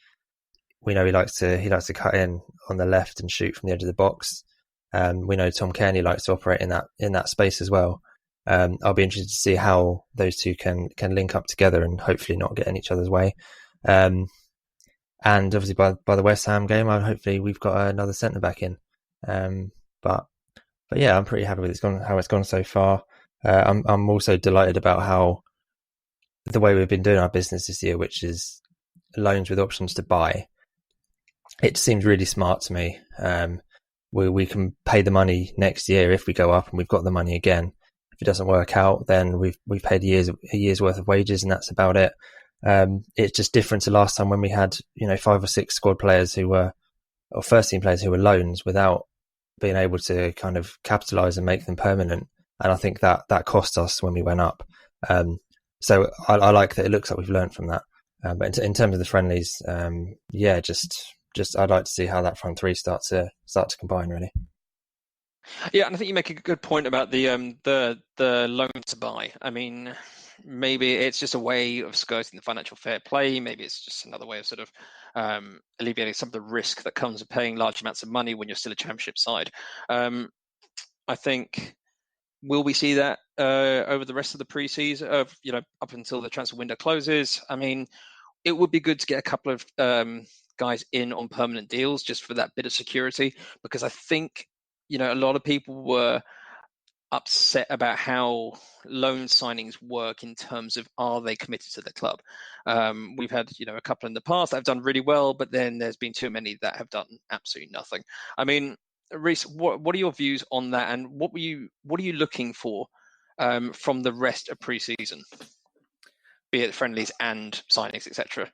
we know he likes to cut in on the left and shoot from the edge of the box. We know Tom Kearney likes to operate in that space as well. I'll be interested to see how those two can link up together and hopefully not get in each other's way. And obviously by the West Ham game, hopefully we've got another centre back in. But yeah, I'm pretty happy with how it's gone so far. I'm also delighted about how the way we've been doing our business this year, which is loans with options to buy. It seems really smart to me. We can pay the money next year if we go up, and we've got the money again. If it doesn't work out, then we've paid a year's worth of wages, and that's about it. It's just different to last time when we had 5 or 6 squad players or first team players who were loans without being able to kind of capitalise and make them permanent. And I think that cost us when we went up. So I like that it looks like we've learned from that. But in terms of the friendlies, just I'd like to see how that front three start to combine, really. Yeah, and I think you make a good point about the loan to buy. I mean, maybe it's just a way of skirting the financial fair play. Maybe it's just another way of sort of alleviating some of the risk that comes with paying large amounts of money when you're still a championship side. I think, will we see that over the rest of the pre-season, up until the transfer window closes? I mean, it would be good to get a couple of guys in on permanent deals just for that bit of security, because I think, a lot of people were upset about how loan signings work in terms of are they committed to the club. We've had a couple in the past that have done really well, but then there's been too many that have done absolutely nothing. I mean, Reece, what are your views on that, and what are you looking for from the rest of pre-season, be it friendlies and signings, etc.?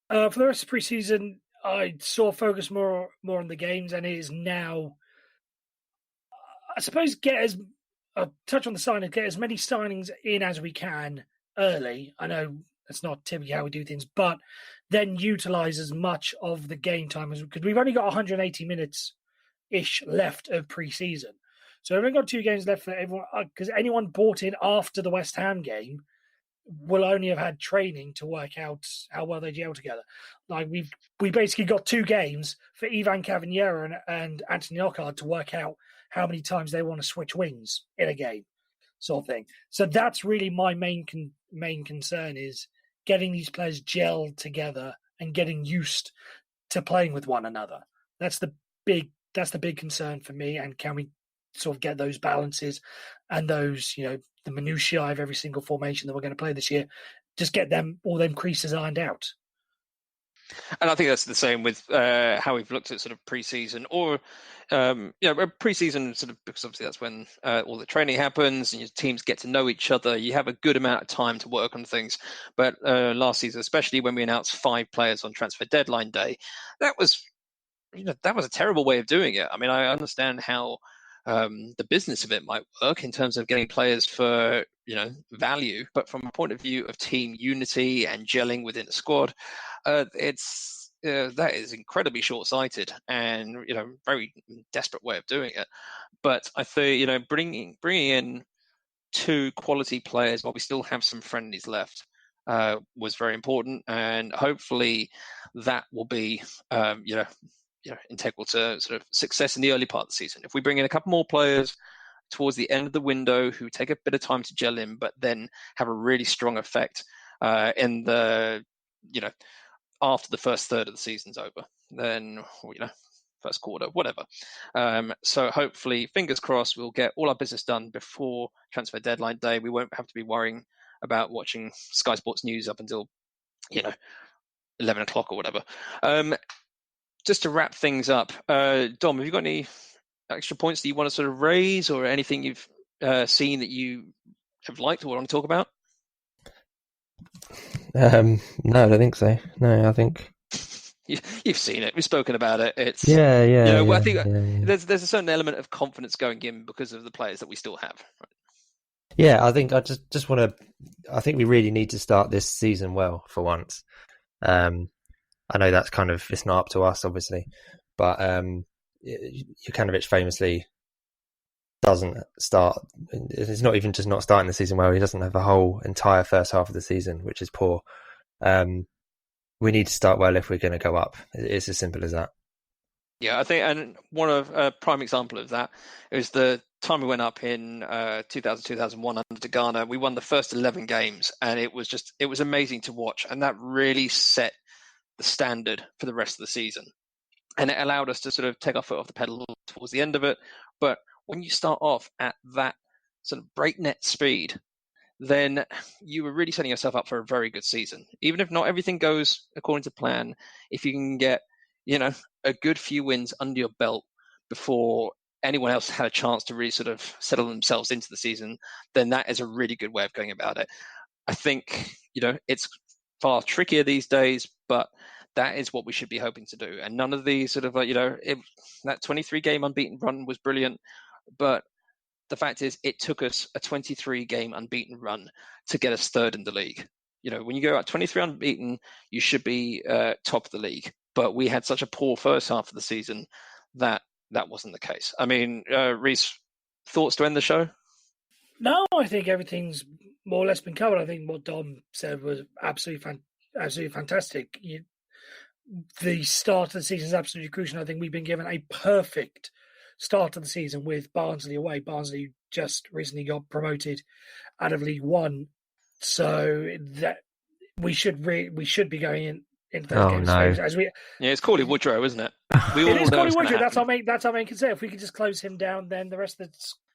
For the rest of pre-season, I saw focus more on the games, and it is now, I suppose, touch on the signings, get as many signings in as we can early. I know that's not typically how we do things, but then utilize as much of the game time as, because we've only got 180 minutes-ish left of pre-season. So we've only got 2 games left for everyone, because anyone bought in after the West Ham game will only have had training to work out how well they gel together. Like we basically got 2 games for Ivan Cavaleiro and Anthony Knockaert to work out how many times they want to switch wings in a game, sort of thing. So that's really my main concern, is getting these players gelled together and getting used to playing with one another. That's the big concern for me. And can we sort of get those balances and those, the minutiae of every single formation that we're going to play this year, just get all them creases ironed out. And I think that's the same with how we've looked at sort of pre-season, or pre-season sort of, because obviously that's when all the training happens and your teams get to know each other. You have a good amount of time to work on things. But last season, especially when we announced 5 players on transfer deadline day, that was a terrible way of doing it. I mean, I understand how the business of it might work in terms of getting players for value, but from a point of view of team unity and gelling within a squad, that is incredibly short-sighted and very desperate way of doing it. But I think bringing in 2 quality players while we still have some friendlies left was very important, and hopefully that will be integral to sort of success in the early part of the season. If we bring in a couple more players towards the end of the window who take a bit of time to gel in, but then have a really strong effect in the after the first third of the season's over, then first quarter, whatever. So hopefully, fingers crossed, we'll get all our business done before transfer deadline day. We won't have to be worrying about watching Sky Sports News up until 11 o'clock or whatever. Just to wrap things up, Dom, have you got any extra points that you want to sort of raise, or anything you've seen that you have liked or want to talk about? No, I don't think so. No, I think you've seen it. We've spoken about it. It's I think there's a certain element of confidence going in because of the players that we still have. Right? Yeah, I think I just want to. I think we really need to start this season well for once. I know that's kind of, it's not up to us, obviously, but Jokanovic famously doesn't start. It's not even just not starting the season well. He doesn't have a whole entire first half of the season, which is poor. We need to start well if we're going to go up. It's as simple as that. Yeah, I think, and one of a prime example of that is the time we went up in 2000-2001 under Ghana. We won the first 11 games, and it was amazing to watch, and that really set the standard for the rest of the season. And it allowed us to sort of take our foot off the pedal towards the end of it. But when you start off at that sort of breakneck speed, then you were really setting yourself up for a very good season. Even if not everything goes according to plan, if you can get, a good few wins under your belt before anyone else had a chance to really sort of settle themselves into the season, then that is a really good way of going about it. I think, it's far trickier these days, but that is what we should be hoping to do. And none of these sort of that 23-game unbeaten run was brilliant, but the fact is it took us a 23-game unbeaten run to get us third in the league. When you go out 23 unbeaten, you should be top of the league. But we had such a poor first half of the season that wasn't the case. I mean, Reece, thoughts to end the show? No, I think everything's more or less been covered. I think what Dom said was absolutely fantastic. The start of the season is absolutely crucial. I think we've been given a perfect start of the season with Barnsley away. Barnsley just recently got promoted out of League One, so that we should be going into those games. No. It's Corley Woodrow, isn't it? It is Corley Woodrow. That's our main concern. If we could just close him down, then the rest of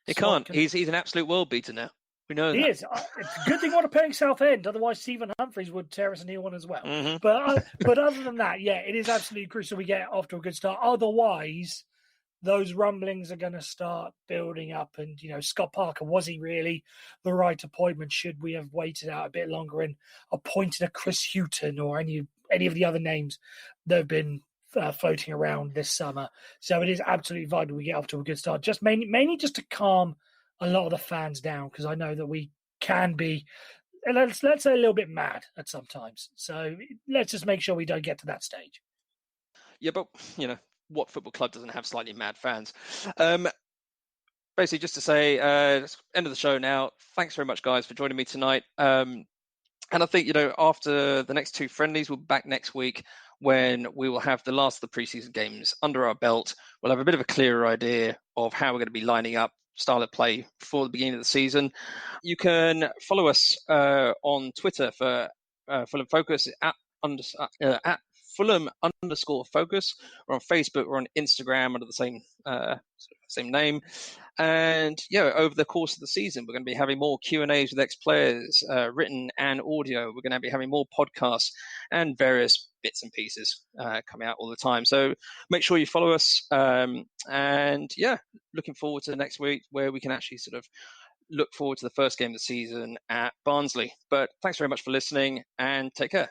He can't. He's an absolute world beater now. We know he that. is. It's a good thing we're not playing Southend, otherwise Stephen Humphreys would tear us a new one as well. Mm-hmm. But other than that, yeah, it is absolutely crucial we get off to a good start. Otherwise, those rumblings are going to start building up. And, Scott Parker, was he really the right appointment? Should we have waited out a bit longer and appointed a Chris Hughton or any of the other names that have been floating around this summer? So it is absolutely vital we get off to a good start. Just mainly just to calm a lot of the fans down, because I know that we can be, let's say, a little bit mad at sometimes. So let's just make sure we don't get to that stage. Yeah, but what football club doesn't have slightly mad fans? Basically, just to say, end of the show now. Thanks very much, guys, for joining me tonight. And I think, after the next two friendlies, we'll be back next week when we will have the last of the preseason games under our belt. We'll have a bit of a clearer idea of how we're going to be lining up style of play before the beginning of the season. You can follow us on Twitter for Fulham Focus at Fulham_Focus. We're on Facebook. We're on Instagram under the same name. And over the course of the season, we're going to be having more Q&As with ex-players, written and audio. We're going to be having more podcasts and various bits and pieces coming out all the time. So make sure you follow us. Looking forward to next week where we can actually sort of look forward to the first game of the season at Barnsley. But thanks very much for listening and take care.